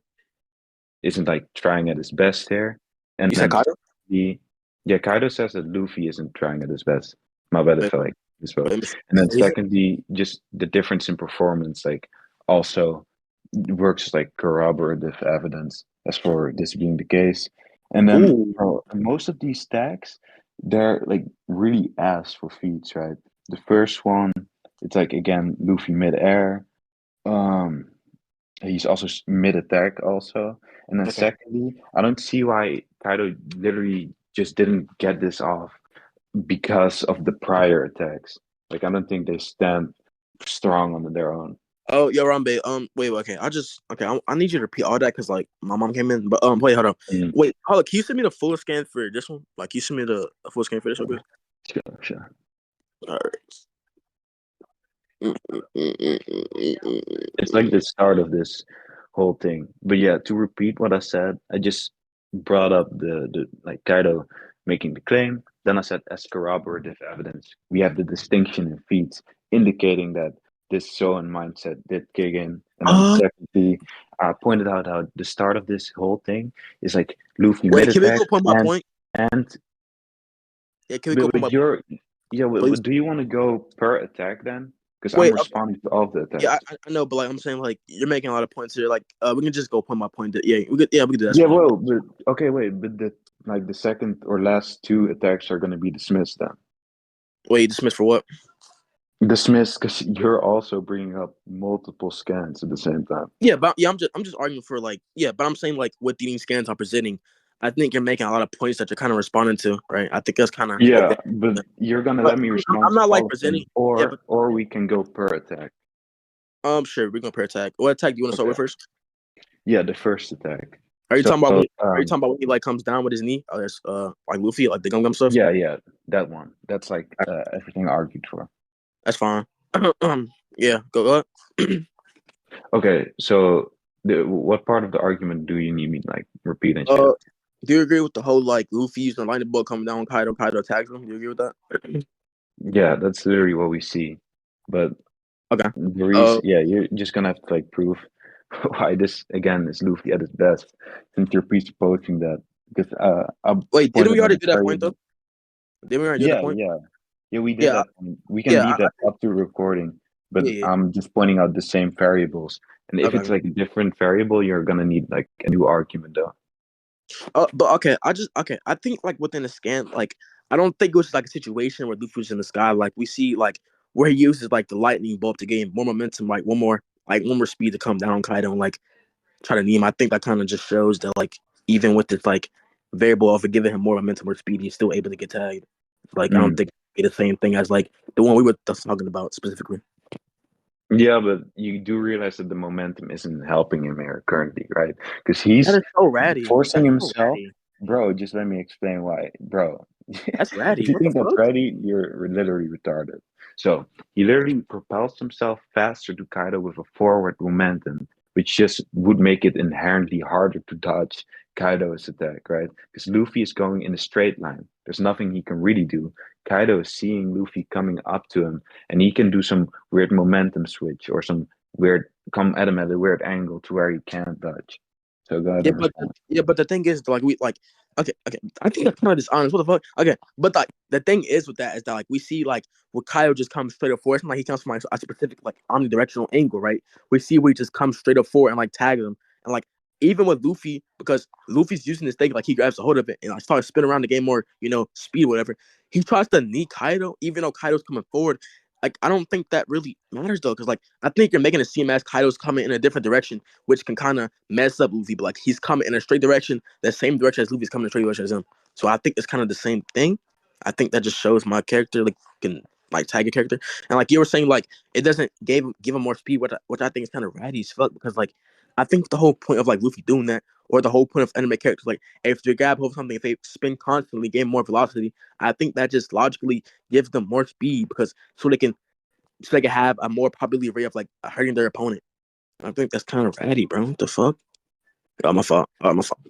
isn't like trying at his best here, and You said then Kaido? Kaido says that Luffy isn't trying at his best. My bad if I like this both. And then secondly, just the difference in performance, like also works as like corroborative evidence as for this being the case. And then most of these stacks, they're like really ass for feats, right? The first one, it's like again Luffy mid-air. He's also mid-attack also. And then secondly, I don't see why Kaido literally just didn't get this off because of the prior attacks. Like I don't think they stand strong on their own. Oh, yo, Rombey. Wait, okay. I need you to repeat all that because like my mom came in. But wait, hold on. Mm. Wait, hold on. Can you send me the full scan for this one? Like, can you send me the full scan for this, okay? Sure. All right. It's like the start of this whole thing. But yeah, to repeat what I said, I just brought up the like Kaido making the claim. Then I said as corroborative evidence, we have the distinction in feats indicating that this Zoan mindset did kick in. And then Uh, secondly, I pointed out how the start of this whole thing is like Luffy mid wait. Can we attack go point my point? and Yeah, can we go point my but you're yeah, please? do you want to go per attack then? Because I'm Wait. Okay. responding to all of the Yeah, attacks. I know, but like I'm saying, like you're making a lot of points here. Like, we can just go point my point. Yeah, we could. Yeah, we could do that. That's Yeah, fine. well, but okay, wait, but the second or last two attacks are going to be dismissed then. Wait, dismissed for what? Dismissed because you're also bringing up multiple scans at the same time. Yeah, but yeah, I'm just arguing for like but I'm saying like what these scans are presenting, I think you're making a lot of points that you're kind of responding to, right? I think that's kind of Yeah, exactly. but you're gonna But let me I'm respond to not like all of presenting. them, Yeah, but or we can go per attack. sure, we're gonna pair attack. What attack do you want to start Okay. with first? Yeah, the first attack. Are you So talking about are you talking about when he like comes down with his knee? Oh, there's like Luffy, like the Gum Gum stuff. yeah, that one. That's like everything argued for. That's fine. Yeah, go ahead. Okay, so what part of the argument do you need me like repeat and shit? uh, do you agree with the whole like Luffy using the lightning bolt coming down, Kaido attacks him? Do you agree with that? Yeah, that's literally what we see. But Okay. the reason, yeah, you're just gonna have to like prove why this again is Luffy at his best, since you're presupposing that. Because I Wait, didn't we pointed out already a do that point though? variable. Didn't we already do the Yeah, point? yeah, yeah. We did Yeah, that. We can yeah, leave that up to recording, but yeah. I'm just pointing out the same variables. And if Okay. it's like a different variable, you're gonna need like a new argument though. But okay, I think like within the scan, like I don't think it was like a situation where Luffy was in the sky. Like we see like where he uses like the lightning bolt to gain more momentum, one more speed to come down on Kaido and like try to knee him. I think that kind of just shows that like even with this like variable of giving him more momentum or speed, he's still able to get tagged. Like I don't Mm. think it's the same thing as like the one we were just talking about specifically. Yeah, but you do realize that the momentum isn't helping him here currently, right? Because That he's is so ratty. forcing That's so himself. ratty. Bro, just let me explain why. Bro, That's if ratty. you What the think that's fuck? ready, you're literally retarded. So he literally propels himself faster to Kaido with a forward momentum, which just would make it inherently harder to dodge Kaido's attack, right? Because Luffy is going in a straight line. There's nothing he can really do. Kaido is seeing Luffy coming up to him, and he can do some weird momentum switch or some weird come at him at a weird angle to where he can't dodge. So go ahead Yeah, and but respond. the thing is, like we like, okay. I think that's kind of dishonest. What the fuck? Okay, but like the thing is with that is that like we see like where Kyle just comes straight up forward. It's not like he comes from like a specific like omnidirectional angle, right? We see where he just comes straight up forward and like tags him, and like even with Luffy because Luffy's using this thing like he grabs a hold of it and like starts spinning around to gain more speed whatever. He tries to knee Kaido even though Kaido's coming forward. Like I don't think that really matters though, because like I think you're making it seem as Kaido's coming in a different direction, which can kind of mess up Luffy. But like he's coming in a straight direction, the same direction as Luffy's coming in a straight direction as him. So I think it's kind of the same thing. I think that just shows my character like can like tag a character, and like you were saying, like it doesn't give him more speed, which I think is kind of ratty as fuck because like I think the whole point of like Luffy doing that, or the whole point of anime characters, like if you grab hold of something, if they spin constantly, gain more velocity, I think that just logically gives them more speed because so they can have a more probability rate of like hurting their opponent. I think that's kind of ratty, bro. What the fuck? Oh, my fault. Oh, my fault.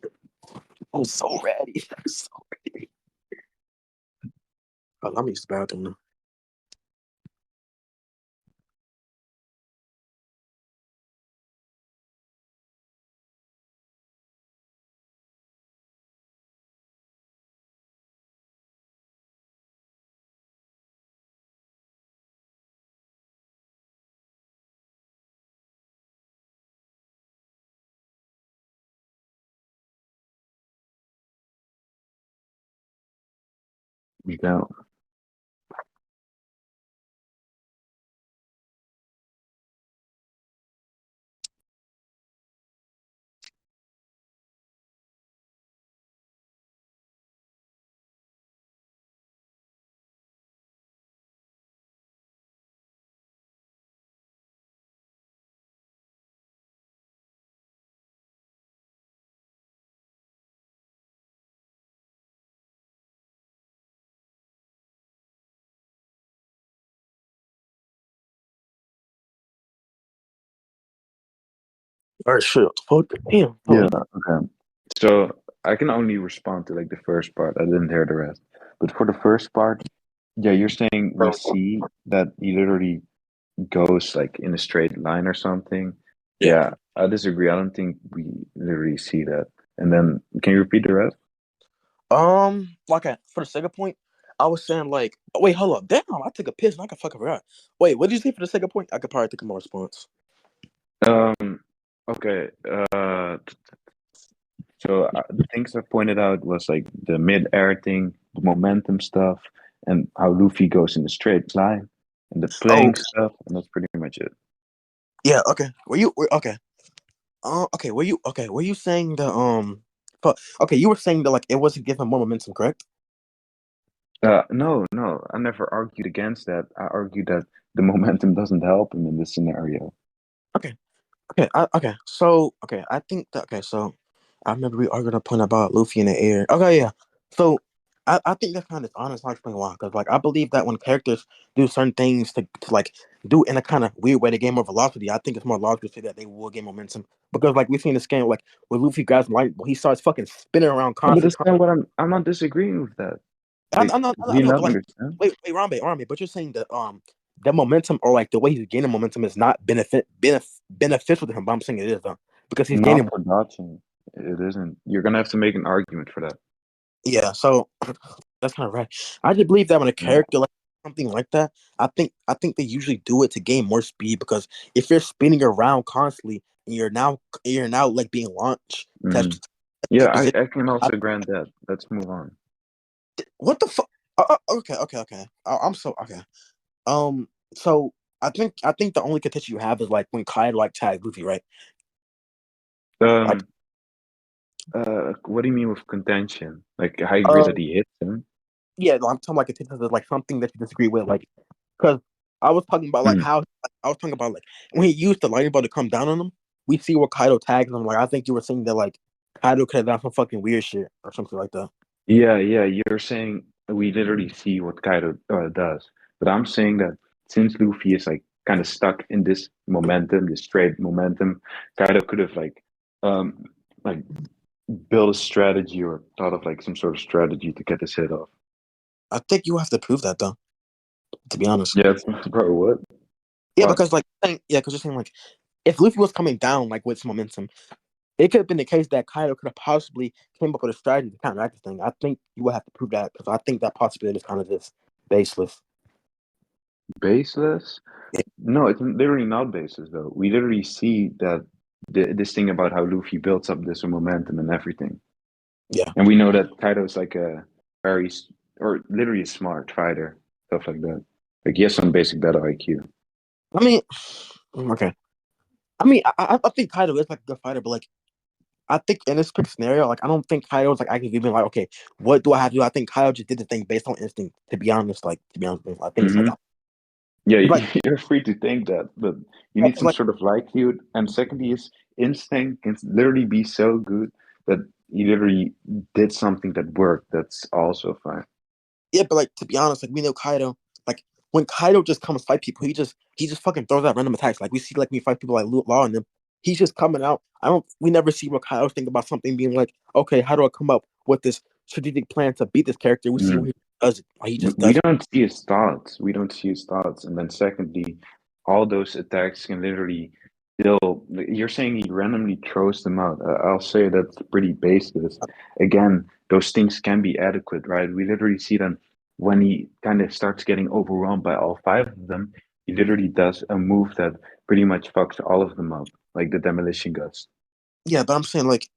Oh, so ratty. So ratty. Oh, let me use the bathroom now. You go. All right, shit. Fuck. Damn. Yeah. Okay. So I can only respond to like the first part. I didn't hear the rest. But for the first part, yeah, you're saying we see that he literally goes like in a straight line or something. Yeah. Yeah, I disagree. I don't think we literally see that. And then can you repeat the rest? Like for the second point, I was saying like, oh, wait, hold up, damn, I took a piss and I can fucking forgot. Wait, what did you say for the second point? I could probably think of my response. Um, okay. So the things I pointed out was like the mid-air thing, the momentum stuff, and how Luffy goes in a straight line, and the Oh, playing stuff, and that's pretty much it. yeah, okay. Okay? Okay. Were you saying the okay, you were saying that like it wasn't giving more momentum, correct? No, no, I never argued against that. I argued that the momentum doesn't help him in this scenario. Okay. Okay. So I think that so I remember we argued a point about Luffy in the air. Okay, yeah. So I think that's kind of honest. I'll explain why. Because like I believe that when characters do certain things to like do in a kind of weird way to gain more velocity, I think it's more logical to say that they will gain momentum. Because like we've seen this game, like with Luffy guys like he starts fucking spinning around No, but that's constantly. not what I'm not disagreeing with that. Like, do I you know, not but like understand? wait, Rombey, but you're saying that momentum or like the way he's gaining momentum is not beneficial to him. But I'm saying it is though because he's Not gaining. for dodging. It isn't. You're gonna have to make an argument for that. Yeah, so that's kind of right. I just believe that when a Yeah. character like something like that, I think they usually do it to gain more speed because if you're spinning around constantly and you're now like being launched Mm. to Yeah, that position. I can I, also grant that. Let's move on. what the fuck? Okay. I'm so okay. Um, so I think the only contention you have is like when Kaido like tags Luffy, right? Like, Um, what do you mean with contention? Like, I agree uh, that he hits him. yeah, no, I'm talking like contention is like something that you disagree with, like because I was talking about like Mm. how I was talking about like when he used the lightning bolt to come down on him. We see where Kaido tags him. Like I think you were saying that like Kaido could have done some fucking weird shit or something like that. Yeah, yeah. You're saying we literally see what Kaido does, but I'm saying that since Luffy is like kind of stuck in this momentum, this straight momentum, Kaido could have um, like built a strategy or thought of like some sort of strategy to get this hit off. I think you have to prove that though. To be honest, Yeah, bro. What? yeah, What? because like because you're saying like if Luffy was coming down like with some momentum, it could have been the case that Kaido could have possibly came up with a strategy to counteract this thing. I think you would have to prove that because I think that possibility is kind of just baseless. Baseless? Yeah, No, it's literally not baseless though. We literally see that this thing about how Luffy builds up this momentum and everything, yeah. and we know that Kaido is like a very or literally a smart fighter, stuff like that. Like he has some basic battle IQ. I mean, okay. I mean, I think Kaido is like a good fighter, but like I think in this quick scenario, like I don't think Kaido's like actively being like, okay, what do I have to do? I think Kaido just did the thing based on instinct. To be honest, I think it's like Hmm. that. Yeah, Like, you're free to think that, but you yeah, need 'cause, some like sort of likelihood. And secondly, his instinct can literally be so good that he literally did something that worked. That's also fine. yeah, but like to be honest, like we know Kaido, like when Kaido just comes fight people, he just fucking throws out random attacks. Like we see like me fight people like Law and them. He's just coming out. We never see where Kaido think about something being like, okay, how do I come up with this strategic plan to beat this character? We see where he does it. Like he just We does it. don't see his thoughts. We don't see his thoughts. And then secondly, all those attacks can literally still. You're saying he randomly throws them out. I'll say that's pretty baseless. Again, those things can be adequate, right? We literally see them when he kind of starts getting overwhelmed by all five of them. He literally does a move that pretty much fucks all of them up, like the demolition guts. Yeah, but I'm saying like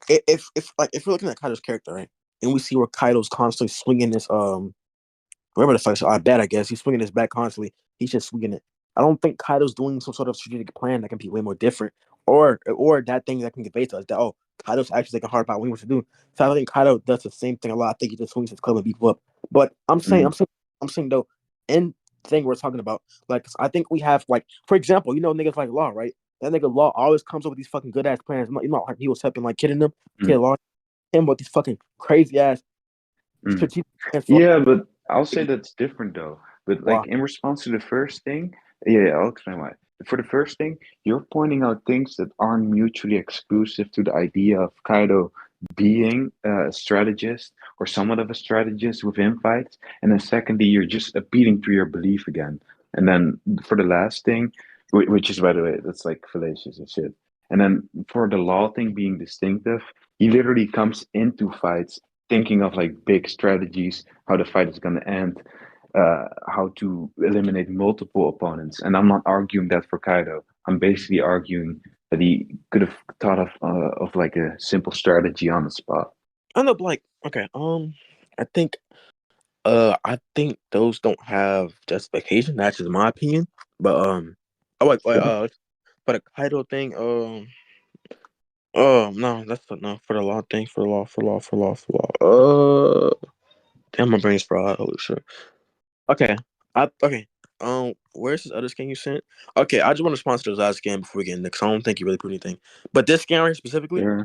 if we're looking at Kaido's character, right, and we see where Kaido's constantly swinging this whatever the fuck I bet I guess he's swinging his back constantly. He's just swinging it. I don't think Kaido's doing some sort of strategic plan that can be way more different, or that thing that can convey to us that Kaido's actually taking hard about what he wants to do. So I think Kaido does the same thing a lot. I think he just swings his club and beats people up. But Mm. I'm saying though, in thing we're talking about, like I think we have like for example, niggas like Law, right? That nigga Law always comes up with these fucking good ass plans. Like he was helping like kidding them, kid Mm. Law him with these fucking crazy ass Mm. strategic plans for Yeah, but I'll say that's different though. But Law. like in response to the first thing, yeah, I'll explain why. for the first thing, you're pointing out things that aren't mutually exclusive to the idea of Kaido being a strategist or somewhat of a strategist within fights. And then secondly, you're just appealing to your belief again. And then for the last thing, which is by the way, that's like fallacious and shit. And then for the law thing being distinctive, he literally comes into fights thinking of like big strategies, how the fight is gonna end, how to eliminate multiple opponents. And I'm not arguing that for Kaido. I'm basically arguing that he could have thought of like a simple strategy on the spot. I know, but like, okay, I think those don't have justification. That's just my opinion. But for the Kaido thing, no, that's no for the law thing, damn, my brain's fried. Holy shit. Okay, okay. Where's this other scan you sent? Okay, I just want to sponsor those other scan before we get in because I don't think you really put anything. But this scan right specifically, Yeah.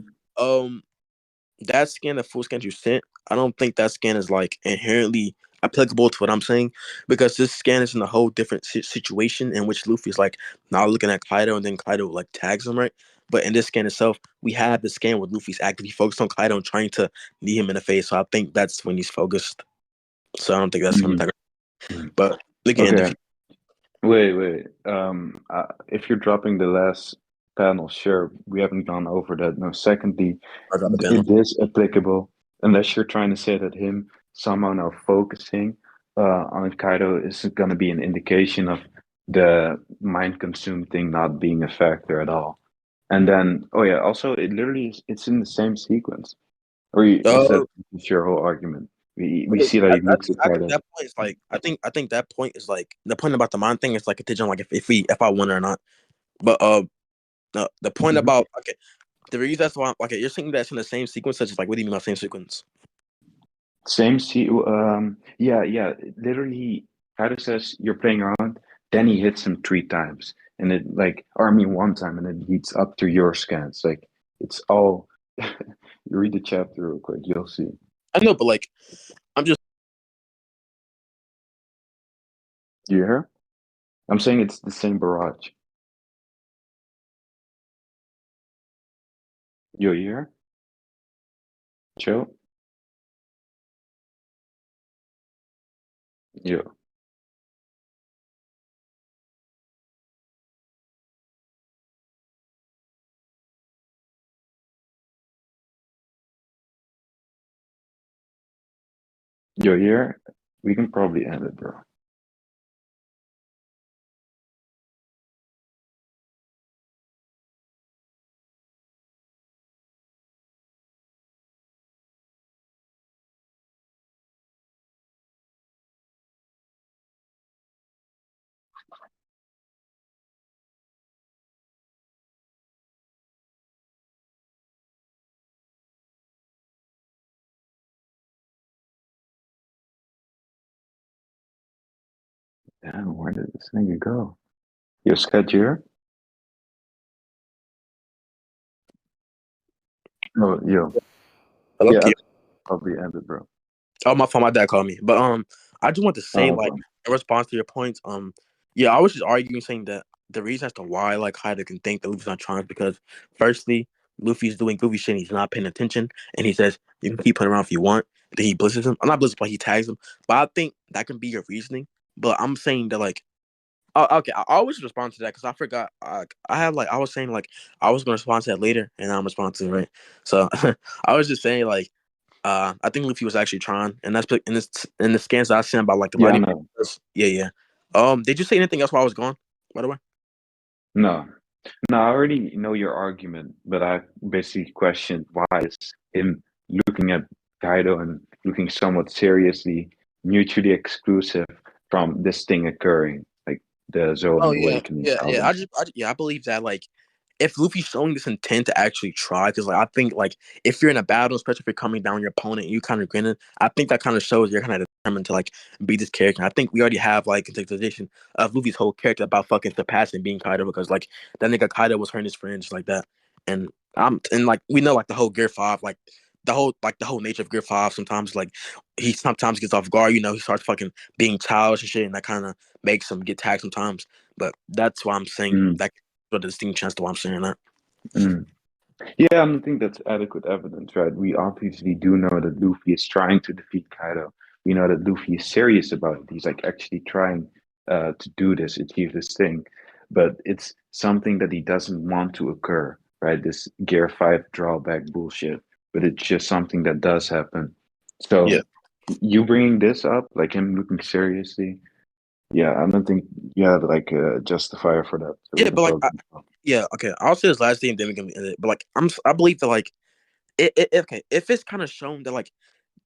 that scan, the full scan you sent, I don't think that scan is like inherently applicable to what I'm saying because this scan is in a whole different situation in which Luffy is like now looking at Kaido and then Kaido like tags him, right? But in this scan itself, we have the scan where Luffy's actively focused on Kaido and trying to knee him in the face. So I think that's when he's focused. So I don't think that's him. But again, Okay. Wait. If you're dropping the last panel, sure, we haven't gone over that. No, secondly, it is applicable unless you're trying to say that him somehow now focusing on Kaido is going to be an indication of the mind consumed thing not being a factor at all. And then, oh yeah, also it literally it's in the same sequence. Or is that your whole argument? We see that he looks at Kaido. That point is like I think that point is like the point about the mind thing is like contingent like if I win or not. But the point about okay, the reason that's why okay, you're saying that's in the same sequence, such as like what do you mean by same sequence? Yeah. Literally, Kaido says you're playing around, then he hits him 3 times, and it like army 1 time, and it leads up to your scans. Like it's all. You read the chapter real quick, you'll see. I know, but like I'm just. Do you hear? I'm saying it's the same barrage. You hear? Joe? Yo. Yo, here? We can probably end it, bro. Damn, where did this nigga go? Yo, Scott, you here? Oh, yo. Hello? Yeah, I'll probably end it, bro. Oh, my phone. My dad called me. But I just want to say like in response to your points. Yeah, I was just arguing saying that the reason as to why like Kaido can think that Luffy's not trying is because firstly, Luffy's doing goofy shit and he's not paying attention, and he says you can keep putting around if you want. Then he blitzes him. I'm not blitzes, but he tags him. But I think that can be your reasoning. But I'm saying that like. Oh, okay, I always respond to that because I forgot. I had like I was saying like I was gonna respond to that later, and I'm responding to it, right. So I was just saying like I think Luffy was actually trying, and that's in the scans that I seen about like the body. Yeah. Did you say anything else while I was gone? By the way. No, I already know your argument, but I basically questioned why is him looking at Kaido and looking somewhat seriously mutually exclusive from this thing occurring, like the zone awakening. I believe that like if Luffy's showing this intent to actually try, because like I think like if you're in a battle, especially if you're coming down your opponent and you kind of grinning, I think that kind of shows you're kind of determined to like be this character. I think we already have like contextualization of Luffy's whole character about fucking surpassing being Kaido because like that nigga Kaido was hurting his friends like that, and like we know like the whole Gear 5 like. The whole nature of Gear 5 sometimes like he sometimes gets off guard, he starts fucking being childish and shit, and that kind of makes him get tagged sometimes. But that's why I'm saying Mm, that for the distinct chance to why I'm saying that. mm. Yeah, I don't think that's adequate evidence, right? We obviously do know that Luffy is trying to defeat Kaido. We know that Luffy is serious about it. He's like actually trying to do this, achieve this thing. But it's something that he doesn't want to occur, right? This Gear 5 drawback bullshit. But it's just something that does happen. Yeah. So you bringing this up, like him looking seriously, yeah, I don't think you have like a justifier for that. So we Yeah, can but like, probably. yeah, okay. I'll say this last thing, then we can end it. But like, I believe that like, okay, if it's kind of shown that like,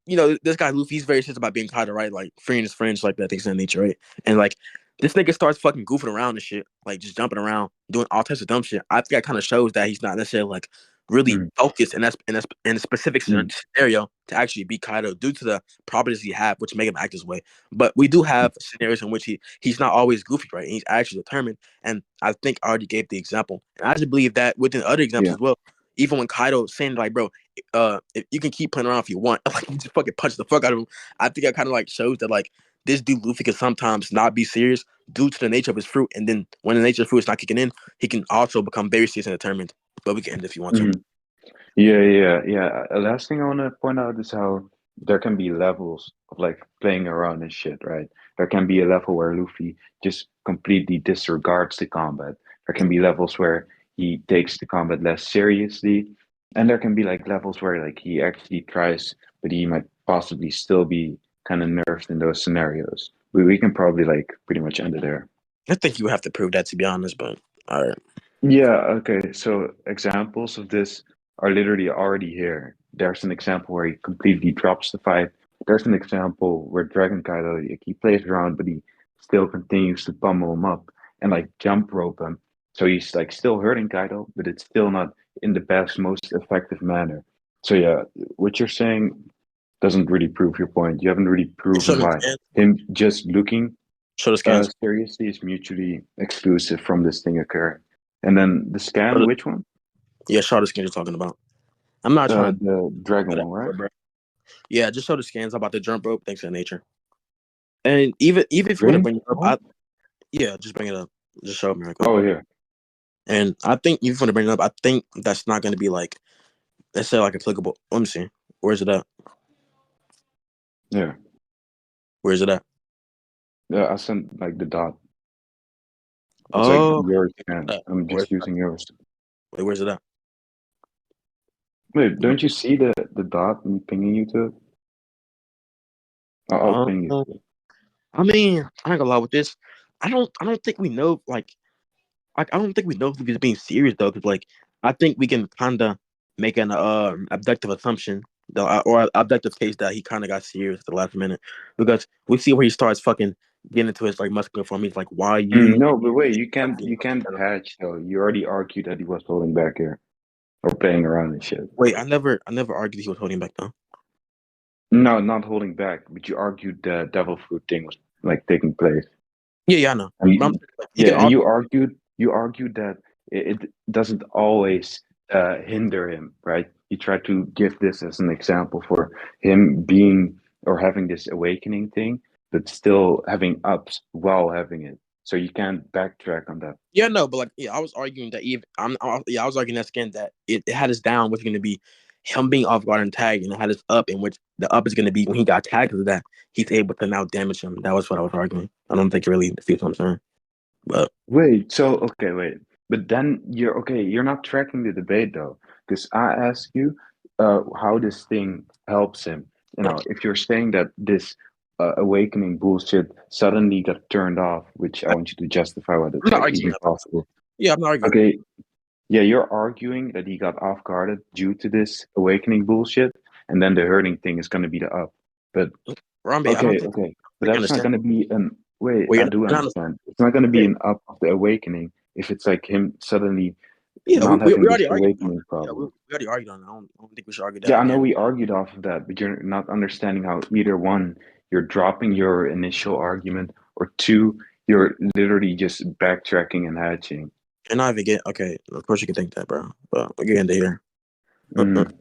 this guy Luffy, he's very serious about being Kaido, right? Like freeing his friends, like that, things of that nature, right? And like, this nigga starts fucking goofing around and shit, like just jumping around, doing all types of dumb shit. I think that kind of shows that he's not necessarily like really Mm, focused in a specific mm, scenario to actually be Kaido due to the properties he have, which make him act this way. But we do have scenarios in which he's not always goofy, right? And he's actually determined. And I think I already gave the example, and I just believe that within other examples yeah. as well. Even when Kaido saying like, bro, if you can keep playing around if you want, like you just fucking punch the fuck out of him. I think that kind of like shows that like this dude Luffy can sometimes not be serious due to the nature of his fruit, and then when the nature of fruit is not kicking in, he can also become very serious and determined. But we can end if you want to. Mhm. Yeah, yeah, yeah. Last thing I want to point out is how there can be levels of like playing around and shit, right? There can be a level where Luffy just completely disregards the combat. There can be levels where he takes the combat less seriously, and there can be like levels where like he actually tries, but he might possibly still be kind of nerfed in those scenarios. We can probably like pretty much end it there. I think you would have to prove that to be honest, but all right. Yeah, okay. So examples of this are literally already here. There's an example where he completely drops the fight. There's an example where Dragon Kaido, like, he plays around, but he still continues to pummel him up and like jump rope him. So he's like still hurting Kaido, but it's still not in the best, most effective manner. So yeah, what you're saying doesn't really prove your point. You haven't really Show proven the why scans. him just looking Show the scans. seriously is mutually exclusive from this thing occurring. And then the Show scan, the, which one? yeah, show the scans you're talking about. I'm not trying to The dragon do one, right? that, bro. Yeah, just show the scans about the jump rope. Thanks to nature. And even if you want to Really? bring it up, What? yeah, just bring it up. Just show it me real quick. Oh, here. And I think even if you want to bring it up, I think that's not going to be like let's say like applicable. Let me see. Where's it at? Yeah. Where's it at? Yeah, I sent like the dot. It's like Oh, your scan. I'm where's just using yours. wait, where's it at? Wait, don't you see the dot me pinging you to it? I'll Uh, ping you to it. I mean, I ain't gonna lie with this. I don't think we know like I don't think we know if he's being serious though, because like I think we can kind of make an abductive assumption or abductive case that he kind of got serious at the last minute because we see where he starts fucking getting into his like muscular form. He's like, "Why you?" No, but wait, you can't hatch though. You already argued that he was holding back here or playing around and shit. Wait, I never argued he was holding back though. No, not holding back, but you argued the devil fruit thing was like taking place. Yeah, yeah, I know. And But I'm you, like, he yeah, can and argue. you argued that it doesn't always hinder him, right? You try to give this as an example for him being or having this awakening thing, but still having ups while having it. So you can't backtrack on that. Yeah, no, but like, yeah, I was arguing that I was arguing that skin that it had us down, which is going to be him being off guard and tagged, and it had us up, in which the up is going to be when he got tagged with that, he's able to now damage him. That was what I was arguing. I don't think it really defeats what I'm saying, but Wait, so okay, wait. But then you're okay, you're not tracking the debate though, because I asked you how this thing helps him. You know, if you're saying that this awakening bullshit suddenly got turned off, which I want you to justify whether I'm it's not like arguing even that. possible. Yeah, I'm not arguing. Okay, yeah, you're arguing that he got off guarded due to this awakening bullshit, and then the hurting thing is gonna be the up. But Rombey, I don't okay, think okay. But you that's not understand. gonna be an wait, Well, I do you're not, understand. It's not gonna yeah, be an up of the awakening if it's like him suddenly yeah, not we having this already argued. awakening Yeah, we problem. already argued on it. I don't think we should argue that Yeah, I know again. we argued off of that, but you're not understanding how either one, you're dropping your initial argument, or two, you're literally just backtracking and hatching. And I even get okay. Of course, you can think that, bro. But we're getting to here. Mm.